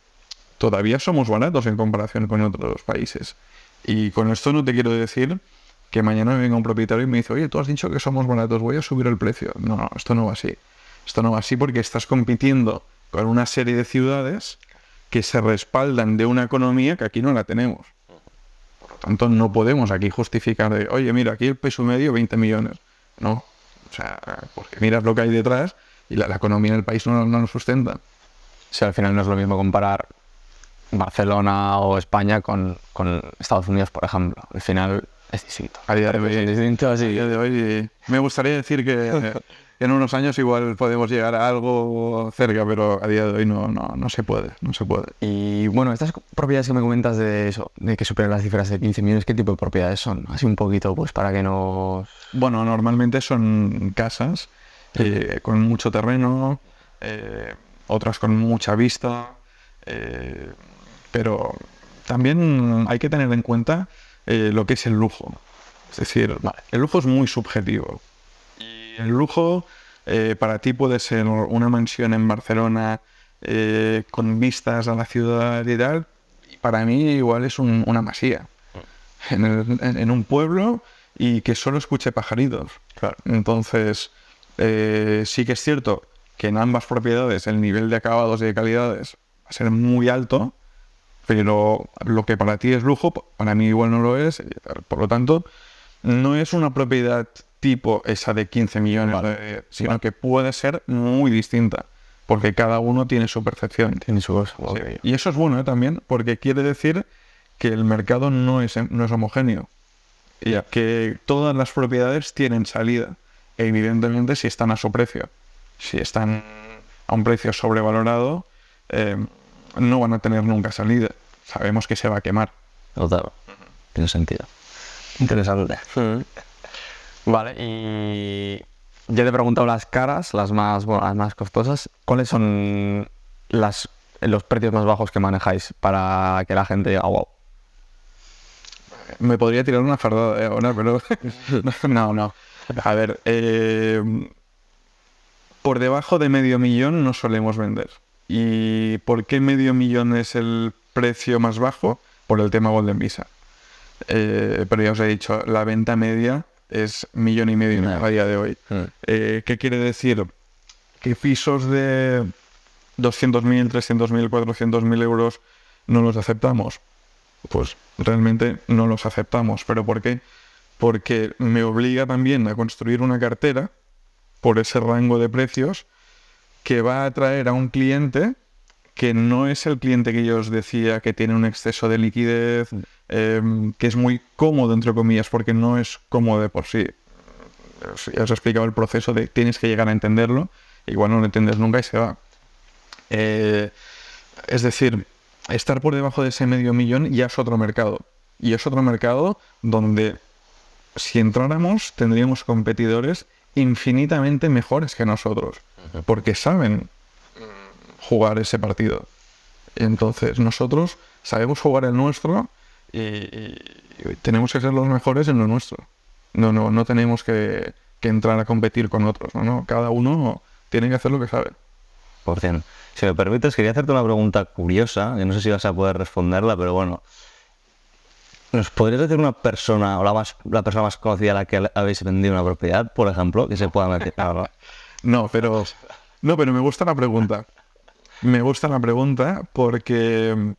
todavía somos baratos en comparación con otros países. Y con esto no te quiero decir que mañana me venga un propietario y me dice, oye, tú has dicho que somos baratos, voy a subir el precio. No, esto no va así. Esto no va así porque estás compitiendo con una serie de ciudades que se respaldan de una economía que aquí no la tenemos. Por lo tanto, no podemos aquí justificar de, oye, mira, aquí el peso medio 20 millones. No, o sea, porque miras lo que hay detrás y la economía del país no nos sustenta. Si al final no es lo mismo comparar Barcelona o España con Estados Unidos, por ejemplo. Al final es distinto. A día de hoy, Es distinto, a así. día de hoy me gustaría decir que en unos años igual podemos llegar a algo cerca, pero a día de hoy no se puede, no se puede. Y bueno, estas propiedades que me comentas de eso, de que superan las cifras de 15 millones, ¿qué tipo de propiedades son? Así un poquito, pues para que nos... Bueno, normalmente son casas con mucho terreno, otras con mucha vista, pero también hay que tener en cuenta lo que es el lujo. Es decir, el lujo es muy subjetivo. Y el lujo para ti puede ser una mansión en Barcelona con vistas a la ciudad y tal. Y para mí igual es una masía en un pueblo y que solo escuche pajaritos. Claro. Entonces, sí que es cierto que en ambas propiedades el nivel de acabados y de calidades va a ser muy alto, pero lo que para ti es lujo, para mí igual no lo es. Por lo tanto, no es una propiedad tipo esa de 15 millones, sino que puede ser muy distinta, porque cada uno tiene su percepción. Tiene su cosa. Sí. Y eso es bueno también, porque quiere decir que el mercado no es homogéneo. Y que todas las propiedades tienen salida. Evidentemente, si están a su precio. Si están a un precio sobrevalorado, no van a tener nunca salida. Sabemos que se va a quemar. Claro, tiene sentido. Interesante. Vale, y ya te he preguntado las caras, las más costosas. ¿Cuáles son los precios más bajos que manejáis para que la gente diga, wow? Me podría tirar una fardada ahora, pero no. A ver, por debajo de 500.000 no solemos vender. ¿Y por qué 500.000 es el precio más bajo? Por el tema Golden Visa. Pero ya os he dicho, la venta media es 1,5 millones a día de hoy. ¿Qué quiere decir? Que pisos de 200.000, 300.000, 400.000 euros no los aceptamos. Pues realmente no los aceptamos. ¿Pero por qué? Porque me obliga también a construir una cartera por ese rango de precios que va a atraer a un cliente que no es el cliente que yo os decía que tiene un exceso de liquidez, que es muy cómodo, entre comillas, porque no es cómodo de por sí. Ya os he explicado el proceso de tienes que llegar a entenderlo, igual no lo entiendes nunca y se va. Es decir, estar por debajo de ese 500.000 ya es otro mercado. Y es otro mercado donde si entráramos tendríamos competidores infinitamente mejores que nosotros, porque saben jugar ese partido. Entonces nosotros sabemos jugar el nuestro y tenemos que ser los mejores en lo nuestro. No tenemos que entrar a competir con otros, ¿no? Cada uno tiene que hacer lo que sabe. Por cien. Si me permites, quería hacerte una pregunta curiosa, que no sé si vas a poder responderla, pero bueno. ¿Nos podrías decir una persona, o la persona más conocida a la que habéis vendido una propiedad, por ejemplo, que se pueda meter? No, pero me gusta la pregunta. Me gusta la pregunta porque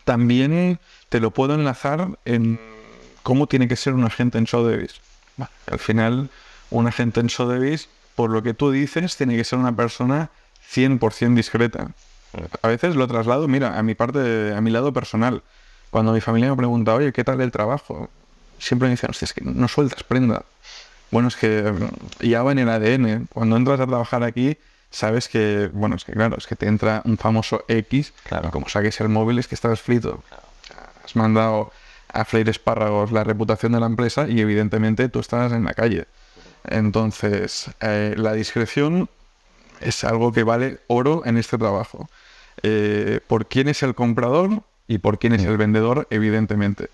también te lo puedo enlazar en cómo tiene que ser un agente en Sotheby's. Al final, un agente en Sotheby's, por lo que tú dices, tiene que ser una persona 100% discreta. A veces lo traslado, mira, a mi lado personal. Cuando mi familia me pregunta, oye, ¿qué tal el trabajo? Siempre me dicen, hostia, es que no sueltas prenda. Bueno, es que ya va en el ADN. Cuando entras a trabajar aquí, sabes que, bueno, es que te entra un famoso X, claro. Como saques el móvil es que estás frito. Has mandado a freír espárragos la reputación de la empresa y evidentemente tú estás en la calle. Entonces, la discreción es algo que vale oro en este trabajo. ¿Por quién es el comprador? Y por quién es el vendedor, evidentemente.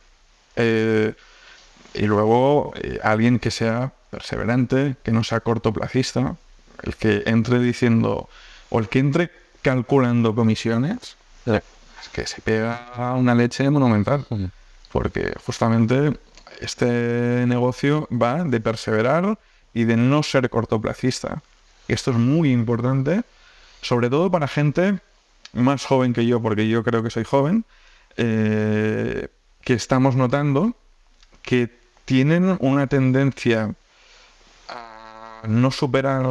Y luego, alguien que sea perseverante, que no sea cortoplacista, el que entre diciendo, o el que entre calculando comisiones, es que se pega una leche monumental. Porque justamente este negocio va de perseverar y de no ser cortoplacista. Y esto es muy importante, sobre todo para gente más joven que yo, porque yo creo que soy joven, que estamos notando que tienen una tendencia a no superar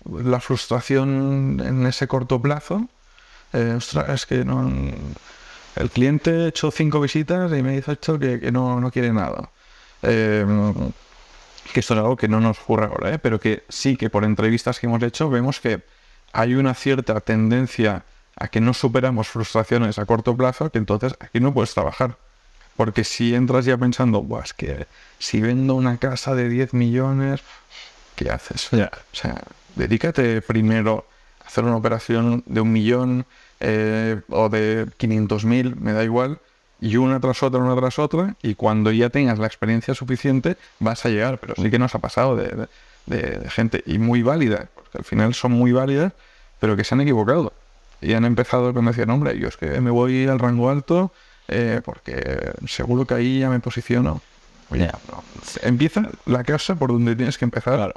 la frustración en ese corto plazo. Ostras, es que no, el cliente ha hecho 5 visitas y me ha dicho que no quiere nada. Que esto es algo que no nos ocurre ahora, pero que sí que por entrevistas que hemos hecho vemos que hay una cierta tendencia a que no superamos frustraciones a corto plazo, que entonces aquí no puedes trabajar. Porque si entras ya pensando, buah, es que si vendo una casa de 10 millones, ¿qué haces? O sea, dedícate primero a hacer una operación de 1 millón o de 500.000, me da igual, y una tras otra, y cuando ya tengas la experiencia suficiente vas a llegar. Pero sí que nos ha pasado de gente, y muy válida, porque al final son muy válidas, pero que se han equivocado. Y han empezado con decir, hombre, yo es que me voy al rango alto porque seguro que ahí ya me posiciono. Oye, no. Empieza la casa por donde tienes que empezar, claro,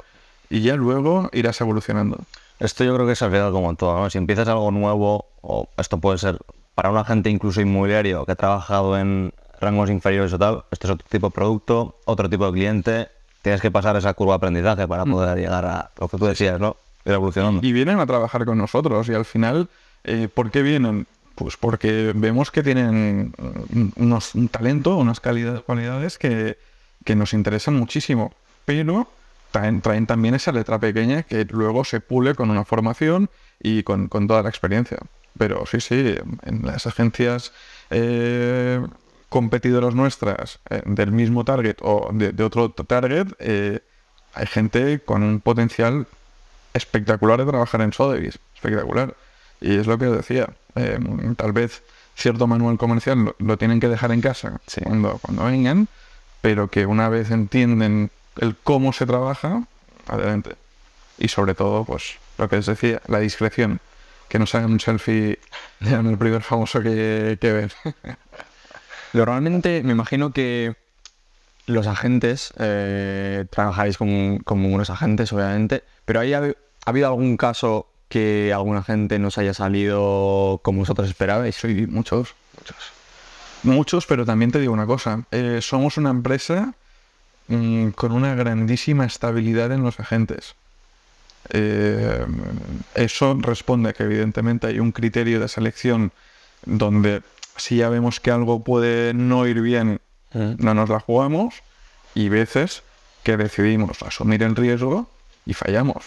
y ya luego irás evolucionando. Esto yo creo que es al final como todo, ¿no? Si empiezas algo nuevo, o esto puede ser para un agente incluso inmobiliario que ha trabajado en rangos inferiores o tal, este es otro tipo de producto, otro tipo de cliente, tienes que pasar esa curva de aprendizaje para poder llegar a lo que tú decías, ¿no? Ir evolucionando. Y vienen a trabajar con nosotros y al final, ¿por qué vienen? Pues porque vemos que tienen un talento, unas cualidades que nos interesan muchísimo, pero traen también esa letra pequeña que luego se pule con una formación y con toda la experiencia. Pero sí, en las agencias competidoras nuestras del mismo target o de otro target, hay gente con un potencial espectacular de trabajar en Sotheby's, espectacular. Y es lo que os decía, tal vez cierto manual comercial lo tienen que dejar en casa, sí, cuando vengan, pero que una vez entienden el cómo se trabaja, adelante. Y sobre todo, pues, lo que os decía, la discreción. Que no se hagan un selfie en el primer famoso que ven. Normalmente me imagino que los agentes, trabajáis como unos agentes, obviamente, pero ¿ha habido algún caso que algún agente nos haya salido como vosotros esperabais? Sí, muchos, pero también te digo una cosa. Somos una empresa con una grandísima estabilidad en los agentes. Eso responde a que evidentemente hay un criterio de selección donde si ya vemos que algo puede no ir bien, no nos la jugamos, y veces que decidimos asumir el riesgo y fallamos.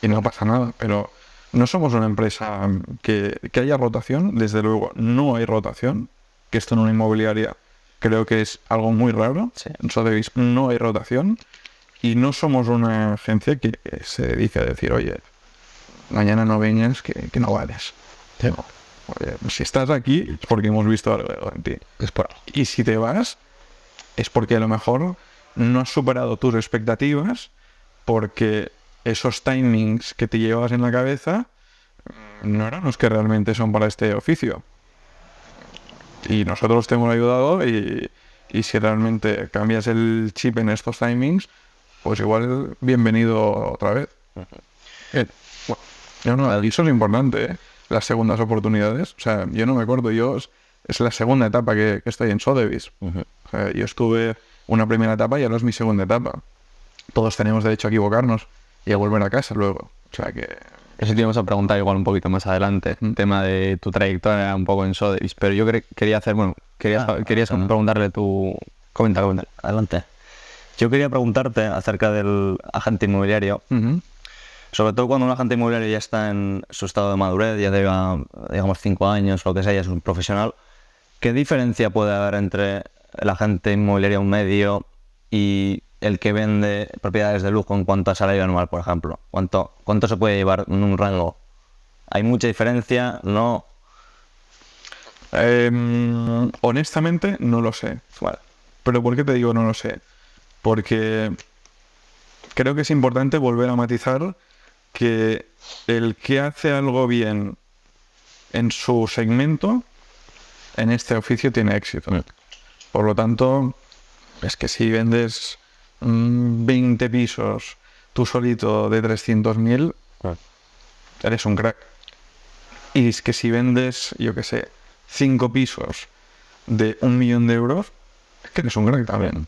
Y no pasa nada, pero no somos una empresa que haya rotación, desde luego no hay rotación, que esto en una inmobiliaria creo que es algo muy raro. Sí. En Sotheby's no hay rotación y no somos una agencia que se dedique a decir, oye, mañana no vengas que no vales. Oye, si estás aquí es porque hemos visto algo en ti. Y si te vas es porque a lo mejor no has superado tus expectativas, porque esos timings que te llevabas en la cabeza no eran los que realmente son para este oficio. Y nosotros te hemos ayudado y si realmente cambias el chip en estos timings, pues igual bienvenido otra vez. No, eso es importante, ¿eh? Las segundas oportunidades. O sea, yo no me acuerdo, es la segunda etapa que estoy en Sotheby's. O sea, yo estuve una primera etapa y ahora es mi segunda etapa. Todos tenemos derecho a equivocarnos y a volver a casa luego. O sea que... Eso te íbamos a preguntar igual un poquito más adelante, el tema de tu trayectoria un poco en Sotheby's, pero yo quería hacer, bueno, querías preguntarle tu... Comenta. Adelante. Yo quería preguntarte acerca del agente inmobiliario, sobre todo cuando un agente inmobiliario ya está en su estado de madurez, ya lleva, digamos, 5 años o lo que sea, ya es un profesional. ¿Qué diferencia puede haber entre el agente inmobiliario medio y el que vende propiedades de lujo en cuanto a salario anual, por ejemplo? ¿Cuánto se puede llevar en un rango? ¿Hay mucha diferencia? ¿No? Honestamente, no lo sé. Vale. ¿Pero por qué te digo no lo sé? Porque creo que es importante volver a matizar que el que hace algo bien en su segmento, en este oficio tiene éxito. Por lo tanto, es que si vendes 20 pisos tú solito de 300.000, eres un crack. Y es que si vendes, yo qué sé, 5 pisos de 1 millón de euros, es que eres un crack también.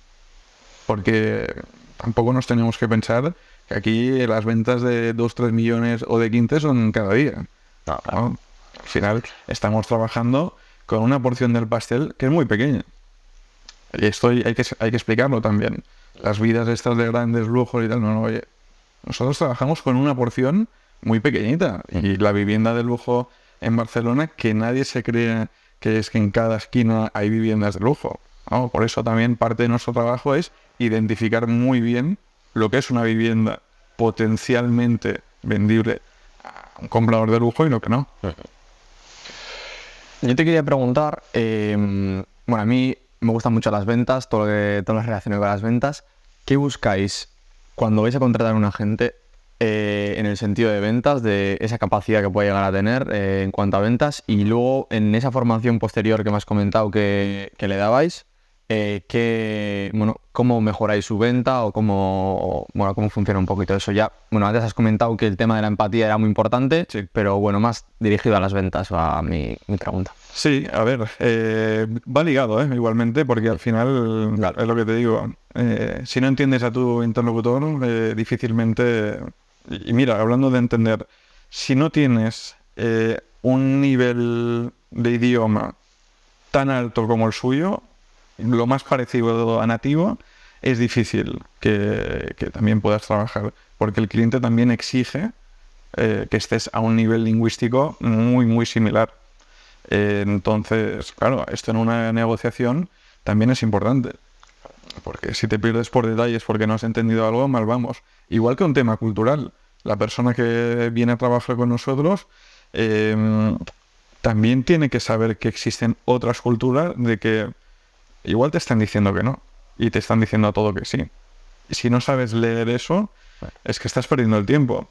Porque tampoco nos tenemos que pensar que aquí las ventas de 2-3 millones o de 15 son cada día. No. Al final estamos trabajando con una porción del pastel que es muy pequeña. Y esto hay que explicarlo también. Las vidas estas de grandes lujos y tal, no, oye. Nosotros trabajamos con una porción muy pequeñita. Y la vivienda de lujo en Barcelona, que nadie se crea que es que en cada esquina hay viviendas de lujo. ¿No? Por eso también parte de nuestro trabajo es identificar muy bien lo que es una vivienda potencialmente vendible a un comprador de lujo y lo que no. Yo te quería preguntar, bueno, a mí me gustan mucho las ventas, todo lo relacionado con las ventas. ¿Qué buscáis cuando vais a contratar a un agente en el sentido de ventas, de esa capacidad que puede llegar a tener en cuanto a ventas? Y luego, en esa formación posterior que me has comentado que le dabais, ¿cómo mejoráis su venta o cómo funciona un poquito eso? Ya, bueno, antes has comentado que el tema de la empatía era muy importante, sí, pero bueno, más dirigido a las ventas, a mi pregunta. Sí, a ver, va ligado, igualmente, porque al final, claro, es lo que te digo, si no entiendes a tu interlocutor, difícilmente... Y mira, hablando de entender, si no tienes un nivel de idioma tan alto como el suyo, lo más parecido a nativo, es difícil que también puedas trabajar, porque el cliente también exige que estés a un nivel lingüístico muy, muy similar. Entonces, claro, esto en una negociación también es importante, porque si te pierdes por detalles porque no has entendido algo, mal vamos. Igual que un tema cultural, la persona que viene a trabajar con nosotros también tiene que saber que existen otras culturas, de que igual te están diciendo que no y te están diciendo a todo que sí. Y si no sabes leer eso, es que estás perdiendo el tiempo.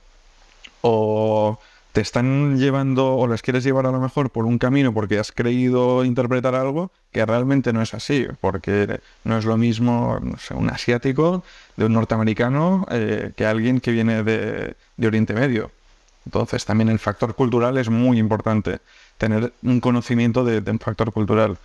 O te están llevando, o les quieres llevar a lo mejor por un camino porque has creído interpretar algo que realmente no es así, porque no es lo mismo, no sé, un asiático de un norteamericano que alguien que viene de Oriente Medio. Entonces también el factor cultural es muy importante, tener un conocimiento de un factor cultural.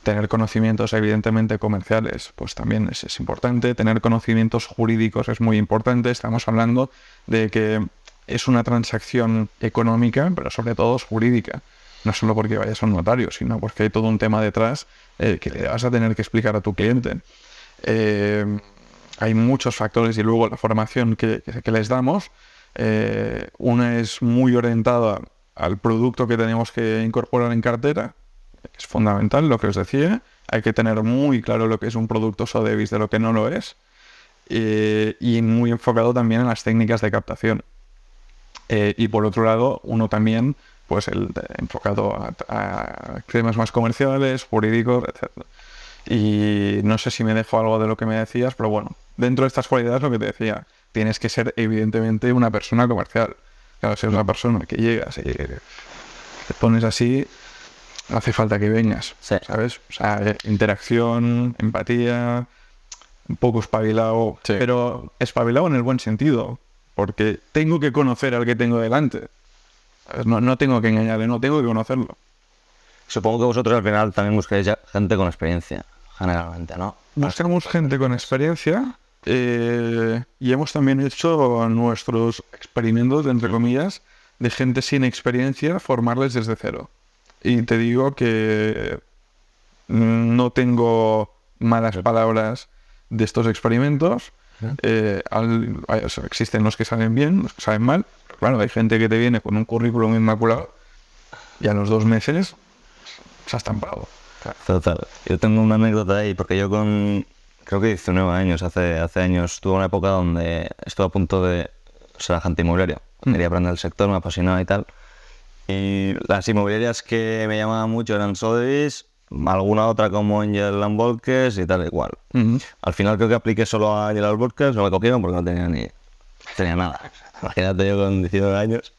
Tener conocimientos evidentemente comerciales, pues también es importante. Tener conocimientos jurídicos es muy importante. Estamos hablando de que es una transacción económica, pero sobre todo es jurídica. No solo porque vayas a un notario, sino porque hay todo un tema detrás que le vas a tener que explicar a tu cliente. Hay muchos factores y luego la formación que les damos. Una es muy orientada al producto que tenemos que incorporar en cartera. Es fundamental lo que os decía. Hay que tener muy claro lo que es un producto Sotheby's de lo que no lo es. Y muy enfocado también en las técnicas de captación. Y por otro lado, uno también pues enfocado a temas más comerciales, jurídicos, etc. Y no sé si me dejo algo de lo que me decías, pero bueno, dentro de estas cualidades lo que te decía, tienes que ser evidentemente una persona comercial. Claro, si eres una persona que llegas y te pones así, no hace falta que vengas, Sí. ¿sabes? O sea, interacción, empatía, un poco espabilado, Sí. pero espabilado en el buen sentido, porque tengo que conocer al que tengo delante. ¿Sabes? No tengo que engañarle, no tengo que conocerlo. Supongo que vosotros al final también buscáis ya gente con experiencia, generalmente, ¿no? Buscamos gente con experiencia y hemos también hecho nuestros experimentos, entre comillas, de gente sin experiencia, formarles desde cero. Y te digo que no tengo malas palabras de estos experimentos. O sea, existen los que salen bien, los que salen mal. Claro, hay gente que te viene con un currículum inmaculado y a los 2 meses se ha estampado. Total. Yo tengo una anécdota ahí, porque yo con, creo que 19 años, hace años, tuve una época donde estuve a punto de ser agente inmobiliario. Quería aprender el sector, me apasionaba y tal. Y las inmobiliarias que me llamaban mucho eran Sotheby's, alguna otra como Angel & Volkers y tal y cual. Al final creo que apliqué solo a Angel & Volkers, no me cogieron porque no tenía nada. Imagínate yo con 19 años.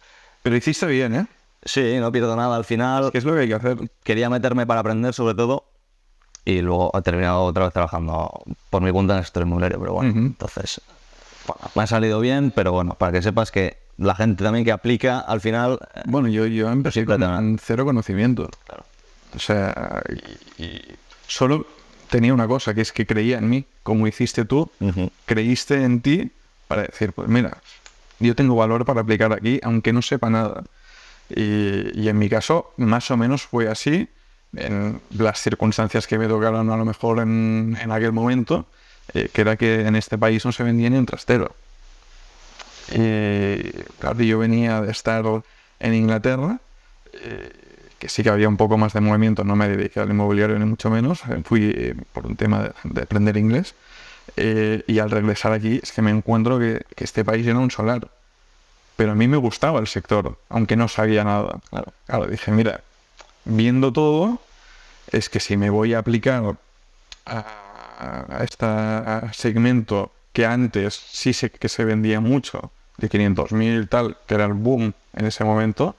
Pero hiciste bien, ¿eh? Sí, no pierdo nada al final. ¿Qué es lo que hay que hacer? Quería meterme para aprender sobre todo y luego he terminado otra vez trabajando por mi cuenta en el sector inmobiliario, pero bueno, entonces bueno, me ha salido bien, pero bueno, para que sepas que la gente también que aplica al final... Bueno, yo empecé siempre con cero conocimiento. Claro. O sea, y solo tenía una cosa, que es que creía en mí, como hiciste tú, creíste en ti para decir, pues mira, yo tengo valor para aplicar aquí, aunque no sepa nada. Y en mi caso, más o menos fue así, en las circunstancias que me tocaron a lo mejor en aquel momento, que era que en este país no se vendía ni un trastero. Claro, yo venía de estar en Inglaterra, que sí que había un poco más de movimiento, no me dediqué al inmobiliario ni mucho menos, fui por un tema de aprender inglés, y al regresar aquí es que me encuentro que este país era un solar. Pero a mí me gustaba el sector, aunque no sabía nada. Claro, dije, mira, viendo todo, es que si me voy a aplicar a este segmento que antes sí sé que se vendía mucho, de 500.000 tal, que era el boom en ese momento,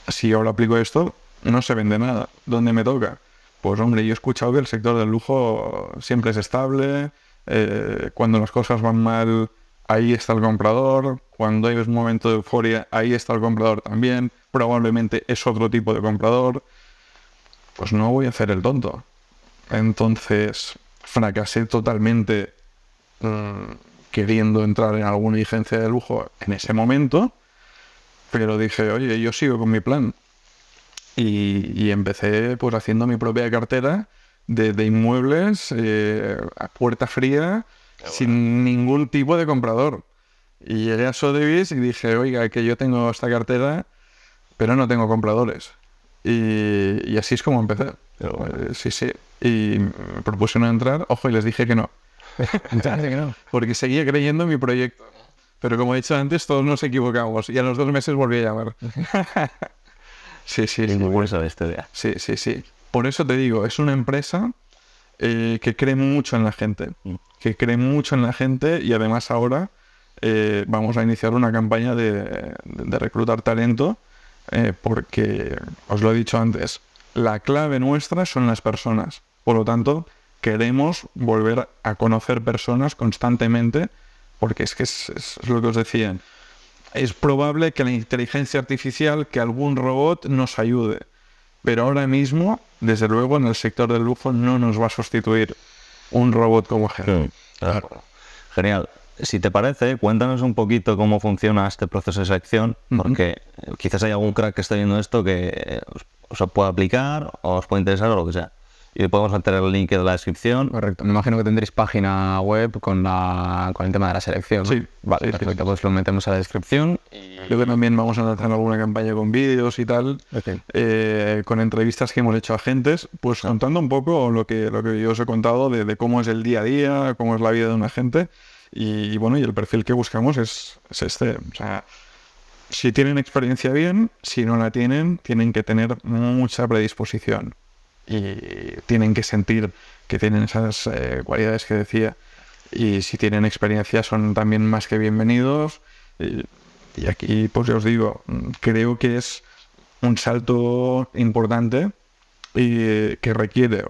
si ahora aplico esto, no se vende nada. ¿Dónde me toca? Pues hombre, yo he escuchado que el sector del lujo siempre es estable, cuando las cosas van mal, ahí está el comprador, cuando hay un momento de euforia, ahí está el comprador también, probablemente es otro tipo de comprador. Pues no voy a hacer el tonto. Entonces fracasé totalmente queriendo entrar en alguna agencia de lujo en ese momento, pero dije, oye, yo sigo con mi plan. Y empecé pues haciendo mi propia cartera de inmuebles a puerta fría, sin ningún tipo de comprador. Y llegué a Sotheby's y dije, oiga, que yo tengo esta cartera, pero no tengo compradores. Y así es como empecé. Sí. Y me propusieron entrar, ojo, y les dije que no. Porque seguía creyendo en mi proyecto. Pero como he dicho antes, todos nos equivocamos. Y a los 2 meses volví a llamar. Sí. Muy buena esa historia. Sí. Por eso te digo, es una empresa que cree mucho en la gente. Que cree mucho en la gente y además ahora vamos a iniciar una campaña de reclutar talento porque, os lo he dicho antes, la clave nuestra son las personas. Por lo tanto, queremos volver a conocer personas constantemente porque es que es lo que os decía. Es probable que la inteligencia artificial, que algún robot nos ayude. Pero ahora mismo, desde luego, en el sector del lujo no nos va a sustituir un robot como Ger. Claro. Genial. si te parece, cuéntanos un poquito cómo funciona este proceso de selección, porque quizás hay algún crack que esté viendo esto que os pueda aplicar o os puede interesar o lo que sea. Y podemos meter el link en la descripción. Correcto. Me imagino que tendréis página web con el tema de la selección, ¿no? Sí. Vale, Sí, perfecto. sí. Pues lo metemos a la descripción. Y... Creo que también vamos a lanzar alguna campaña con vídeos y tal, con entrevistas que hemos hecho a agentes, pues contando un poco lo que yo os he contado de cómo es el día a día, cómo es la vida de un agente. Y bueno, y el perfil que buscamos es este. O sea, si tienen experiencia bien, si no la tienen, tienen que tener mucha predisposición. Y tienen que sentir que tienen esas cualidades que decía. Y si tienen experiencia son también más que bienvenidos. Y aquí, pues ya os digo, creo que es un salto importante y que requiere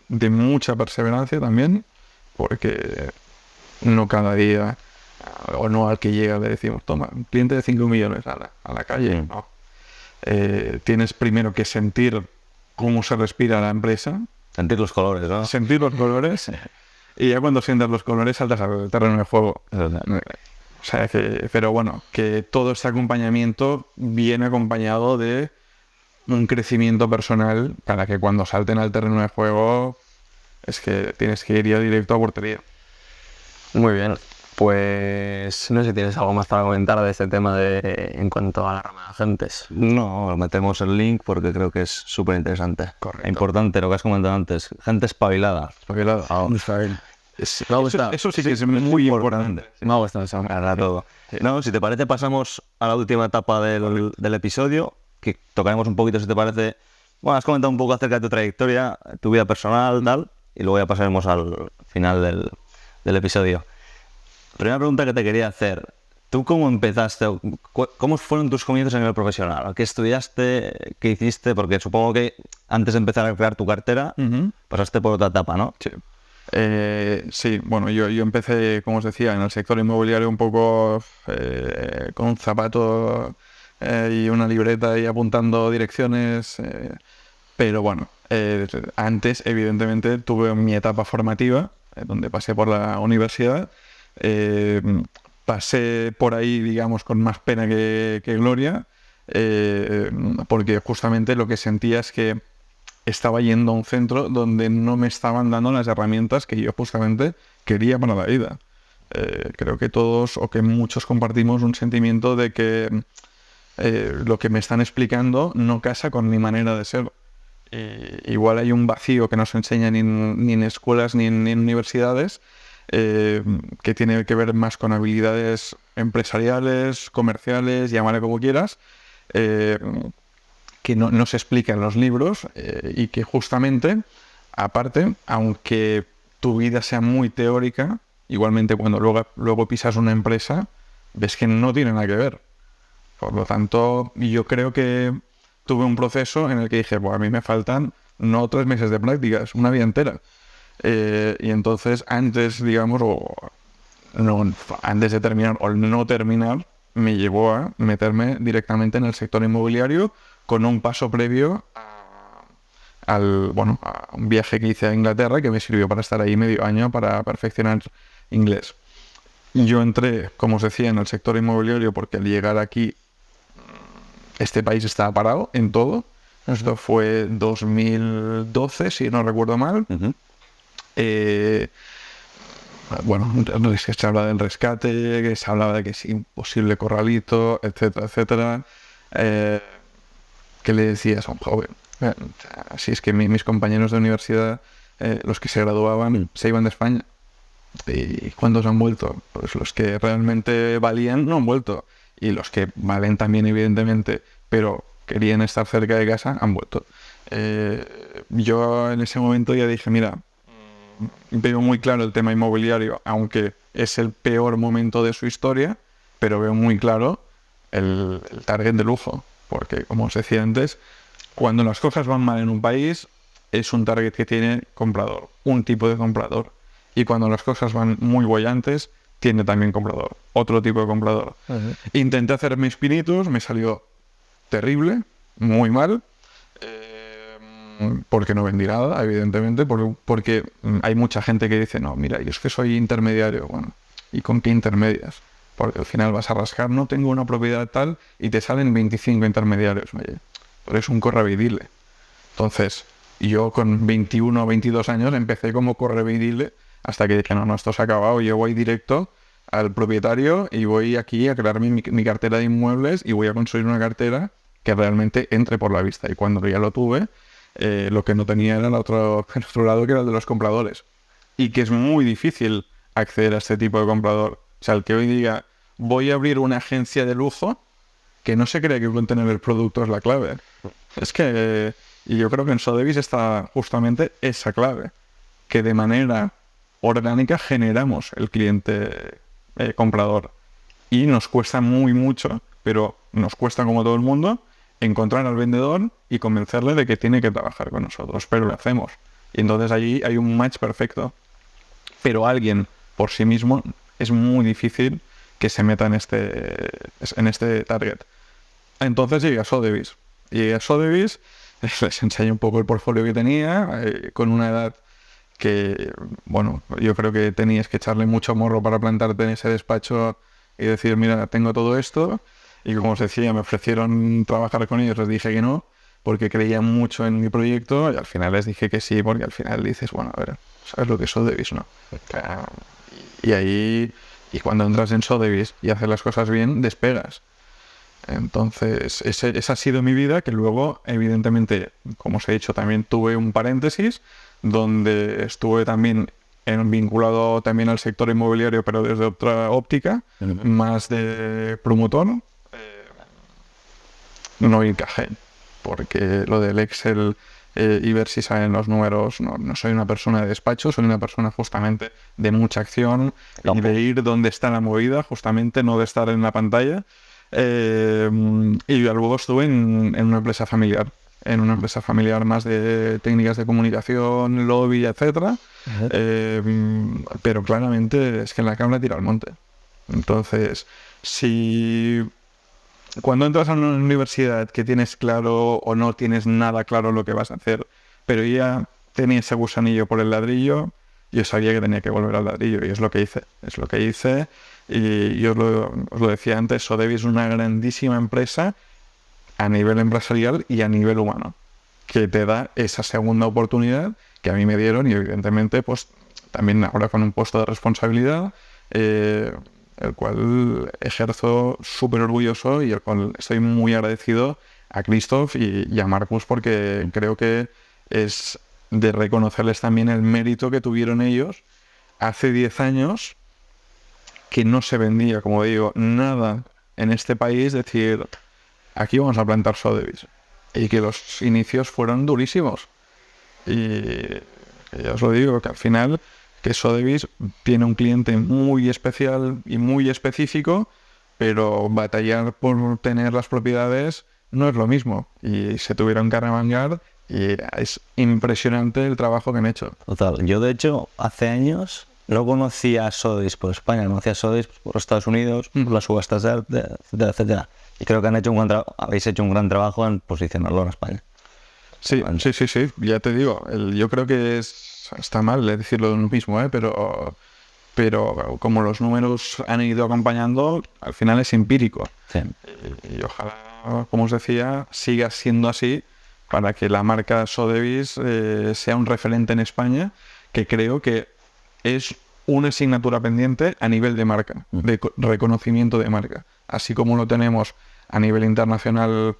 de mucha perseverancia también, porque no cada día o no al que llega le decimos, toma, un cliente de 5 millones a la calle. No. Tienes primero que sentir cómo se respira la empresa, Sentir los colores, ¿no? sentir los colores, y ya cuando sientas los colores saltas al terreno de juego. O sea, pero bueno, que todo este acompañamiento viene acompañado de un crecimiento personal para que cuando salten al terreno de juego es que tienes que ir ya directo a portería. Muy bien. Pues no sé si tienes algo más para comentar de este tema en cuanto a la rama de agentes. No, metemos el link porque creo que es súper interesante. Correcto. Importante lo que has comentado antes. Gente espabilada. Me ha gustado. Eso sí que es muy importante. Me ha gustado eso. Para todo. No, si te parece, pasamos a la última etapa del episodio, que tocaremos un poquito, si te parece. Bueno, has comentado un poco acerca de tu trayectoria, tu vida personal, tal, y luego ya pasaremos al final del episodio. Primera pregunta que te quería hacer. ¿Tú cómo empezaste? ¿Cómo fueron tus comienzos a nivel profesional? ¿Qué estudiaste? ¿Qué hiciste? Porque supongo que antes de empezar a crear tu cartera, pasaste por otra etapa, ¿no? Sí. Sí, bueno, yo empecé, como os decía, en el sector inmobiliario un poco con un zapato y una libreta y apuntando direcciones, pero bueno, antes evidentemente tuve mi etapa formativa, donde pasé por la universidad, pasé por ahí, digamos, con más pena que gloria, porque justamente lo que sentía es que estaba yendo a un centro donde no me estaban dando las herramientas que yo justamente quería para la vida. Creo que todos o que muchos compartimos un sentimiento de que lo que me están explicando no casa con mi manera de ser. Igual hay un vacío que no se enseña ni en escuelas ni en universidades, que tiene que ver más con habilidades empresariales, comerciales, llámale como quieras, que no se explica en los libros, y que justamente, aparte, aunque tu vida sea muy teórica, igualmente cuando luego pisas una empresa, ves que no tiene nada que ver. Por lo tanto, yo creo que tuve un proceso en el que dije, pues a mí me faltan no 3 meses de prácticas, una vida entera. Y entonces, antes, digamos, antes de terminar o no terminar, me llevó a meterme directamente en el sector inmobiliario, con un paso previo a un viaje que hice a Inglaterra, que me sirvió para estar ahí medio año para perfeccionar inglés. Yo entré, como os decía, en el sector inmobiliario porque al llegar aquí este país estaba parado en todo. Esto fue 2012, si no recuerdo mal. Se habla del rescate, que se hablaba de que es imposible corralito, etcétera, etcétera. ¿Qué le decías a un joven? Así es que mis compañeros de universidad, los que se graduaban, se iban de España. ¿Y cuántos han vuelto? Pues los que realmente valían no han vuelto. Y los que valen también, evidentemente, pero querían estar cerca de casa, han vuelto. Yo en ese momento ya dije, mira, veo muy claro el tema inmobiliario, aunque es el peor momento de su historia, pero veo muy claro el target de lujo. Porque, como os decía antes, cuando las cosas van mal en un país, es un target que tiene comprador, un tipo de comprador. Y cuando las cosas van muy bollantes, tiene también comprador, otro tipo de comprador. Intenté hacer mis pinitos, me salió terrible, muy mal, porque no vendí nada, evidentemente, porque hay mucha gente que dice, no, mira, yo es que soy intermediario. Bueno, y con qué intermedias. Porque al final vas a rascar, no tengo una propiedad tal, y te salen 25 intermediarios. Oye, tú eres un correveidile. Entonces, yo con 21 o 22 años empecé como correveidile hasta que dije, no, esto se ha acabado, yo voy directo al propietario y voy aquí a crearme mi cartera de inmuebles y voy a construir una cartera que realmente entre por la vista. Y cuando ya lo tuve, lo que no tenía era el otro lado, que era el de los compradores. Y que es muy difícil acceder a este tipo de comprador. O sea, el que hoy diga, voy a abrir una agencia de lujo, que no se cree que con tener el producto es la clave. Es que, y yo creo que en Sotheby's está justamente esa clave, que de manera orgánica generamos el cliente comprador. Y nos cuesta muy mucho, pero nos cuesta como todo el mundo, encontrar al vendedor y convencerle de que tiene que trabajar con nosotros, pero lo hacemos. Y entonces allí hay un match perfecto. Pero alguien por sí mismo es muy difícil que se meta en este target. Entonces llegué a Sotheby's. Llegué a Sotheby's, les enseñé un poco el portfolio que tenía, con una edad que, bueno, yo creo que tenías que echarle mucho morro para plantarte en ese despacho y decir, mira, tengo todo esto. Y como os decía, me ofrecieron trabajar con ellos, les dije que no, porque creían mucho en mi proyecto, y al final les dije que sí, porque al final dices, bueno, a ver, ¿sabes lo que es Sotheby's, no? Y ahí, y cuando entras en Sotheby's y haces las cosas bien, despegas. Entonces, esa ha sido mi vida, que luego, evidentemente, como os he dicho, también tuve un paréntesis, donde estuve también vinculado también al sector inmobiliario, pero desde otra óptica, más de promotor. No encajé, porque lo del Excel y ver si salen los números, no soy una persona de despacho, soy una persona justamente de mucha acción y de ir donde está la movida, justamente no de estar en la pantalla. Y luego estuve en una empresa familiar, más de técnicas de comunicación, lobby, etcétera. Pero claramente es que en la cabra tira al monte. Entonces, si cuando entras a una universidad que tienes claro o no tienes nada claro lo que vas a hacer, pero ya tenías ese gusanillo por el ladrillo, yo sabía que tenía que volver al ladrillo, y es lo que hice. Y yo os lo decía antes, Sotheby's es una grandísima empresa a nivel empresarial y a nivel humano, que te da esa segunda oportunidad que a mí me dieron, y evidentemente pues también ahora con un puesto de responsabilidad, el cual ejerzo súper orgulloso, y el cual estoy muy agradecido a Christoph y a Marcus, porque creo que es de reconocerles también el mérito que tuvieron ellos hace 10 años, que no se vendía, como digo, nada en este país, decir, aquí vamos a plantar Sotheby's, y que los inicios fueron durísimos. Y ya os lo digo, que al final que Sotheby's tiene un cliente muy especial y muy específico, pero batallar por tener las propiedades no es lo mismo, y se tuvieron que arremangar, y es impresionante el trabajo que han hecho. Total, yo de hecho hace años no conocía a Sotheby's por España, conocía a Sotheby's por Estados Unidos, por las subastas de arte, etcétera, etcétera. Y creo que habéis hecho un gran trabajo en posicionarlo en España. Sí, ya te digo, yo creo que está mal decirlo de uno mismo, pero como los números han ido acompañando, al final es empírico. Sí. Y ojalá, como os decía, siga siendo así, para que la marca Sotheby's sea un referente en España, que creo que es una asignatura pendiente a nivel de marca, de reconocimiento de marca. Así como lo tenemos a nivel internacional,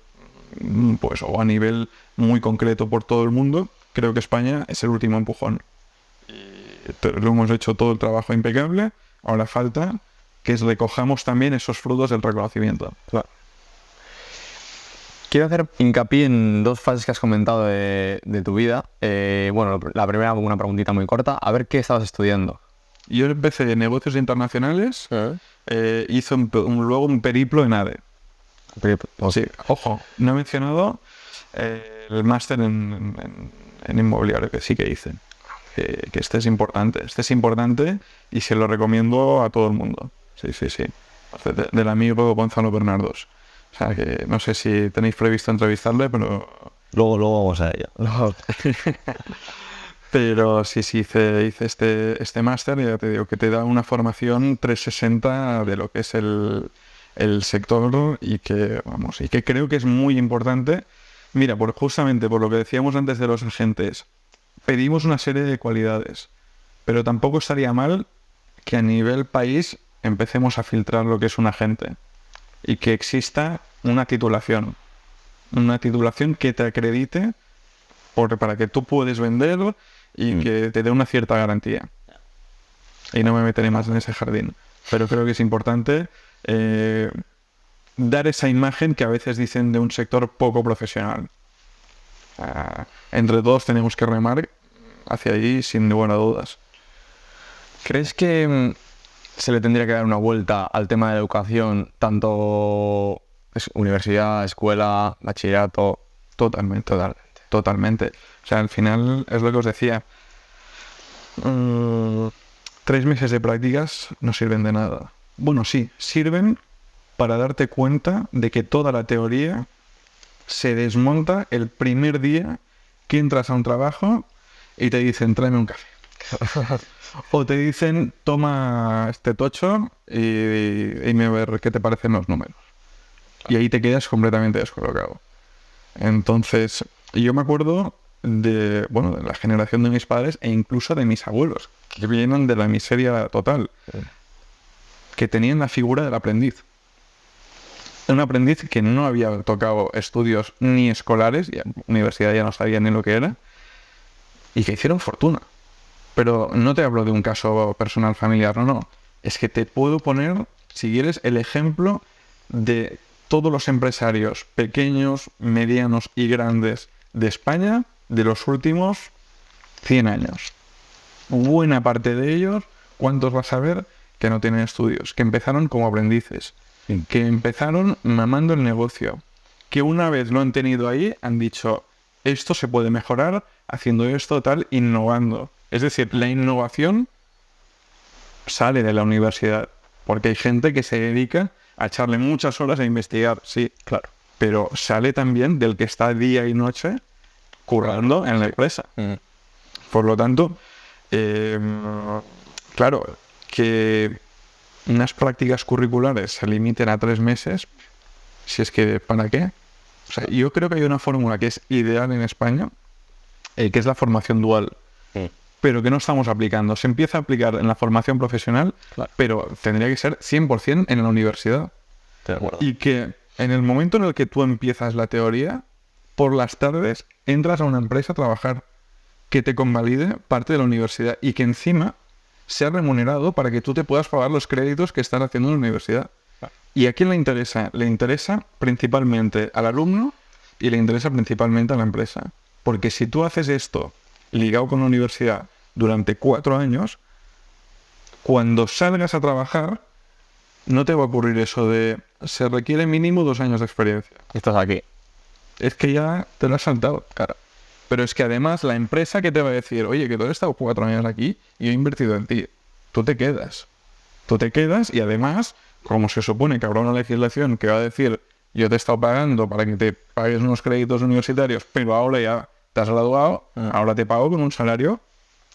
pues, o a nivel muy concreto por todo el mundo, creo que España es el último empujón. Y lo hemos hecho todo el trabajo impecable, ahora falta que recojamos también esos frutos del reconocimiento. Claro. Quiero hacer hincapié en dos fases que has comentado de tu vida. Bueno, la primera, una preguntita muy corta. A ver, ¿qué estabas estudiando? Yo empecé en negocios internacionales, hice luego un periplo en ADE. Sí, ojo, no he mencionado el máster en inmobiliario, que sí que hice. Que este es importante y se lo recomiendo a todo el mundo. Sí. Del amigo Gonzalo Bernardos. O sea, que no sé si tenéis previsto entrevistarle, pero Luego vamos a ello. Pero sí, hice este máster y ya te digo que te da una formación 360 de lo que es el sector y que creo que es muy importante. Mira, justamente por lo que decíamos antes de los agentes, pedimos una serie de cualidades, pero tampoco estaría mal que a nivel país empecemos a filtrar lo que es un agente y que exista una titulación que te acredite para que tú puedes vender y que te dé una cierta garantía. Y no me meteré más en ese jardín, pero creo que es importante dar esa imagen que a veces dicen de un sector poco profesional. Entre todos tenemos que remar hacia allí sin ninguna dudas. ¿Crees que se le tendría que dar una vuelta al tema de la educación, tanto universidad, escuela, bachillerato? Totalmente. O sea, al final es lo que os decía. 3 meses de prácticas no sirven de nada. Bueno, sí, sirven para darte cuenta de que toda la teoría se desmonta el primer día que entras a un trabajo y te dicen, tráeme un café. O te dicen, toma este tocho y dime a ver qué te parecen los números. Y ahí te quedas completamente descolocado. Entonces, yo me acuerdo de la generación de mis padres e incluso de mis abuelos, que vienen de la miseria total, que tenían la figura del aprendiz. Un aprendiz que no había tocado estudios ni escolares, y universidad ya no sabía ni lo que era, y que hicieron fortuna. Pero no te hablo de un caso personal familiar, no. Es que te puedo poner, si quieres, el ejemplo de todos los empresarios pequeños, medianos y grandes de España de los últimos 100 años. Buena parte de ellos, ¿cuántos vas a ver que no tienen estudios? Que empezaron como aprendices, que empezaron mamando el negocio, que una vez lo han tenido ahí, han dicho, esto se puede mejorar haciendo esto, tal, innovando. Es decir, la innovación sale de la universidad, porque hay gente que se dedica a echarle muchas horas a investigar, sí, claro, pero sale también del que está día y noche currando en la empresa. Por lo tanto, claro, que unas prácticas curriculares se limiten a 3 meses, si es que, ¿para qué? O sea, yo creo que hay una fórmula que es ideal en España, que es la formación dual, pero que no estamos aplicando. Se empieza a aplicar en la formación profesional, pero tendría que ser 100% en la universidad. Y que en el momento en el que tú empiezas la teoría, por las tardes entras a una empresa a trabajar, que te convalide parte de la universidad y que encima sea remunerado para que tú te puedas pagar los créditos que estás haciendo en la universidad. ¿Y a quién le interesa? Le interesa principalmente al alumno y le interesa principalmente a la empresa. Porque si tú haces esto ligado con la universidad durante 4 años, cuando salgas a trabajar, no te va a ocurrir eso de se requiere mínimo 2 años de experiencia. Estás aquí. Es que ya te lo has saltado, cara. Pero es que además la empresa que te va a decir, oye, que tú has estado 4 años aquí y he invertido en ti. Tú te quedas. Y además, como se supone que habrá una legislación que va a decir, yo te he estado pagando para que te pagues unos créditos universitarios, pero ahora ya te has graduado, ahora te pago con un salario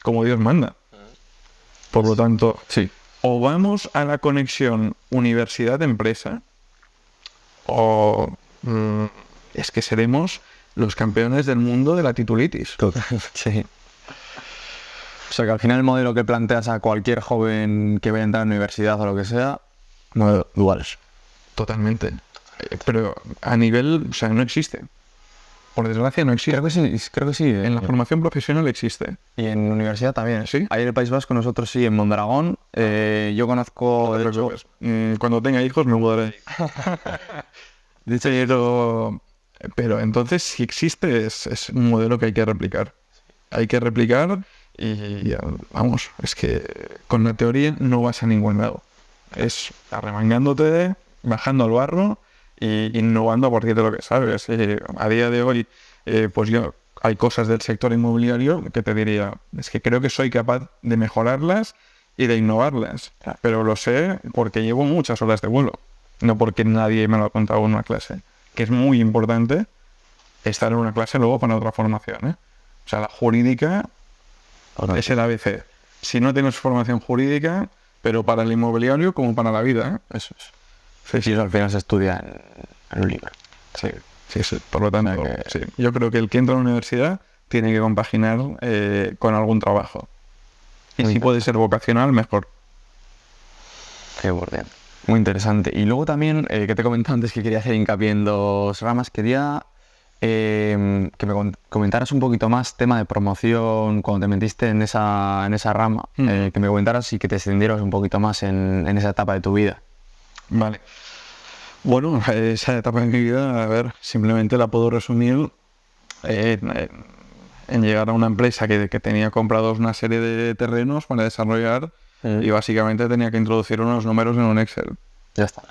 como Dios manda. Por lo tanto, sí, o vamos a la conexión universidad-empresa, o es que seremos los campeones del mundo de la titulitis. Sí. O sea que al final el modelo que planteas a cualquier joven que vaya a entrar a la universidad o lo que sea, modelo duales. Totalmente. Pero a nivel, o sea, no existe. Por desgracia no existe. Creo que sí. En la formación profesional existe. Y en universidad también. ¿Sí? Ahí en el País Vasco nosotros sí, en Mondragón. Yo conozco... No te preocupes. Cuando tenga hijos me mudaré ahí. Pero entonces si existe es un modelo que hay que replicar. Hay que replicar y vamos, es que con la teoría no vas a ningún lado. Es arremangándote, bajando al barro e innovando a partir de lo que sabes. A día de hoy, pues hay cosas del sector inmobiliario que te diría, es que creo que soy capaz de mejorarlas y de innovarlas. Pero lo sé porque llevo muchas horas de vuelo, no porque nadie me lo ha contado en una clase. Que es muy importante estar en una clase luego para otra formación, O sea, la jurídica Es el ABC. Si no tienes formación jurídica, pero para el inmobiliario como para la vida, ¿eh? Eso es. Sí, eso al final se estudia en un libro. Sí. Por lo tanto, sí. Yo creo que el que entra a la universidad tiene que compaginar con algún trabajo. Y si puede ser vocacional, mejor. Qué borde. Muy interesante. Y luego también, que te comentaba antes que quería hacer hincapié en 2 ramas, quería que me comentaras un poquito más tema de promoción cuando te metiste en esa rama, que me comentaras y que te extendieras un poquito más en esa etapa de tu vida. Vale. Bueno, esa etapa de mi vida, a ver, simplemente la puedo resumir en llegar a una empresa que tenía comprados una serie de terrenos para desarrollar y básicamente tenía que introducir unos números en un Excel. Ya está.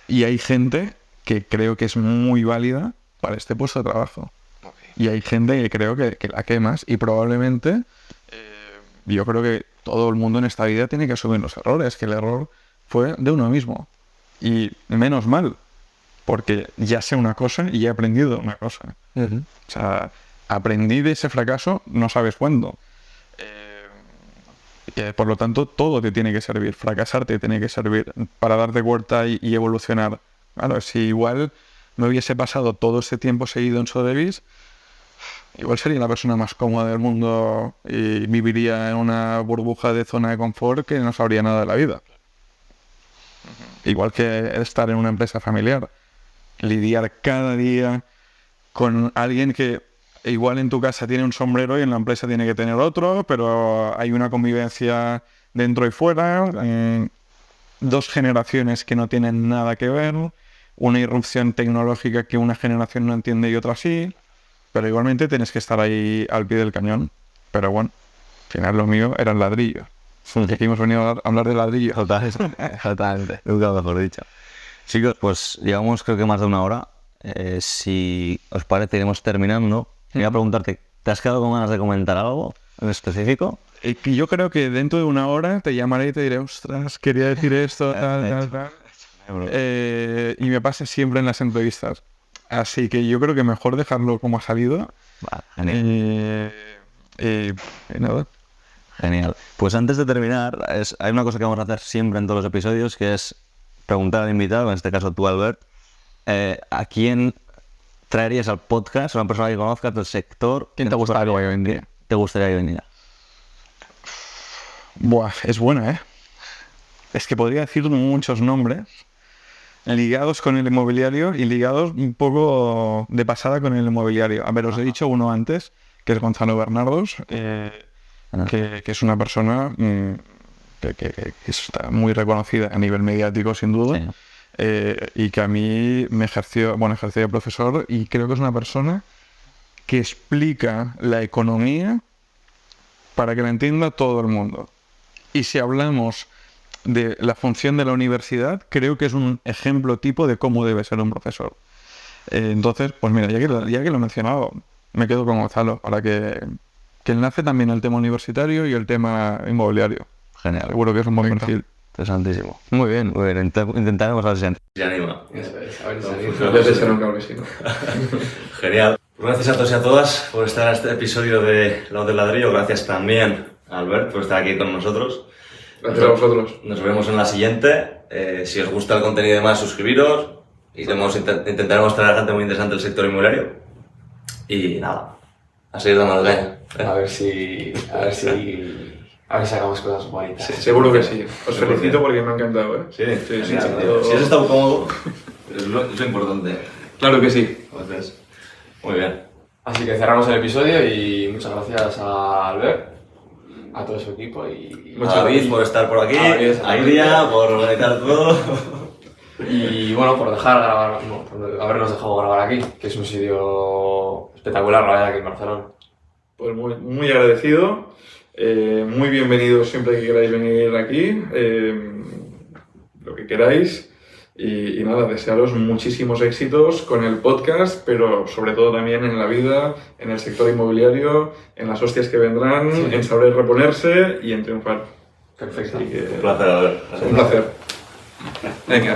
Y hay gente que creo que es muy válida para este puesto de trabajo. Y hay gente que creo que la quemas y probablemente yo creo que todo el mundo en esta vida tiene que asumir los errores, que el error fue de uno mismo. Y menos mal, porque ya sé una cosa y he aprendido una cosa. O sea, aprendí de ese fracaso, no sabes cuándo. Por lo tanto, todo te tiene que servir. Fracasar te tiene que servir para darte cuenta y evolucionar. Claro, si igual me hubiese pasado todo ese tiempo seguido en Sotheby's, igual sería la persona más cómoda del mundo y viviría en una burbuja de zona de confort que no sabría nada de la vida. Igual que estar en una empresa familiar. Lidiar cada día con alguien que igual en tu casa tiene un sombrero y en la empresa tiene que tener otro, pero hay una convivencia dentro y fuera, 2 generaciones que no tienen nada que ver, una irrupción tecnológica que una generación no entiende y otra sí, pero igualmente tienes que estar ahí al pie del cañón. Pero bueno, al final lo mío era el ladrillo. Y aquí hemos venido a hablar de ladrillo. Totalmente. Nunca mejor dicho. Chicos, pues llevamos creo que más de 1 hora. Si os parece, iremos terminando. Quería preguntarte, ¿te has quedado con ganas de comentar algo en específico? Y yo creo que dentro de 1 hora te llamaré y te diré, ostras, quería decir esto, tal. Y me pasa siempre en las entrevistas. Así que yo creo que mejor dejarlo como ha salido. Vale, genial. Y nada. Genial. Pues antes de terminar, hay una cosa que vamos a hacer siempre en todos los episodios, que es preguntar al invitado, en este caso tú, Albert, ¿a quién traerías al podcast, a una persona que conozcas del sector? ¿Quién te gustaría que hoy en día? ¿Te gustaría que viniera? Buah, es buena, ¿eh? Es que podría decir muchos nombres ligados con el inmobiliario y ligados un poco de pasada con el inmobiliario. A ver, os he dicho uno antes, que es Gonzalo Bernardos, que es una persona que está muy reconocida a nivel mediático, sin duda, y que a mí me ejerció de profesor, y creo que es una persona que explica la economía para que la entienda todo el mundo. Y si hablamos de la función de la universidad, creo que es un ejemplo tipo de cómo debe ser un profesor. Entonces, pues mira, ya que lo he mencionado, me quedo con Gonzalo, para que enlace también el tema universitario y el tema inmobiliario. Genial. Seguro que es un buen perfil. Interesantísimo. Muy bien. Bueno, intentaremos a ver si se anima. Genial. Pues gracias a todos y a todas por estar en este episodio de La Voz del Ladrillo. Gracias también a Albert por estar aquí con nosotros. Gracias a vosotros. Nos vemos en la siguiente. Si os gusta el contenido y demás, suscribiros. Intentaremos traer a gente muy interesante del sector inmobiliario. Y nada, a seguir dando caña. A ver si sacamos cosas bonitas. Sí, seguro que sí. Os felicito porque me ha encantado, ¿eh? Sí, sí. Si has estado cómodo, es lo importante. Claro que sí. Entonces, muy bien. Así que cerramos el episodio y muchas gracias a Albert, a todo su equipo y A David por estar por aquí, a David, Iria por organizar todo. Y bueno, por habernos dejado grabar aquí, que es un sitio espectacular, la verdad, aquí en Barcelona. Pues muy agradecido. Muy bienvenidos siempre que queráis venir aquí. Lo que queráis. Y nada, desearos muchísimos éxitos con el podcast, pero sobre todo también en la vida, en el sector inmobiliario, en las hostias que vendrán, en saber reponerse y en triunfar. Perfecto. Así que, Un placer, a ver. un placer. Venga.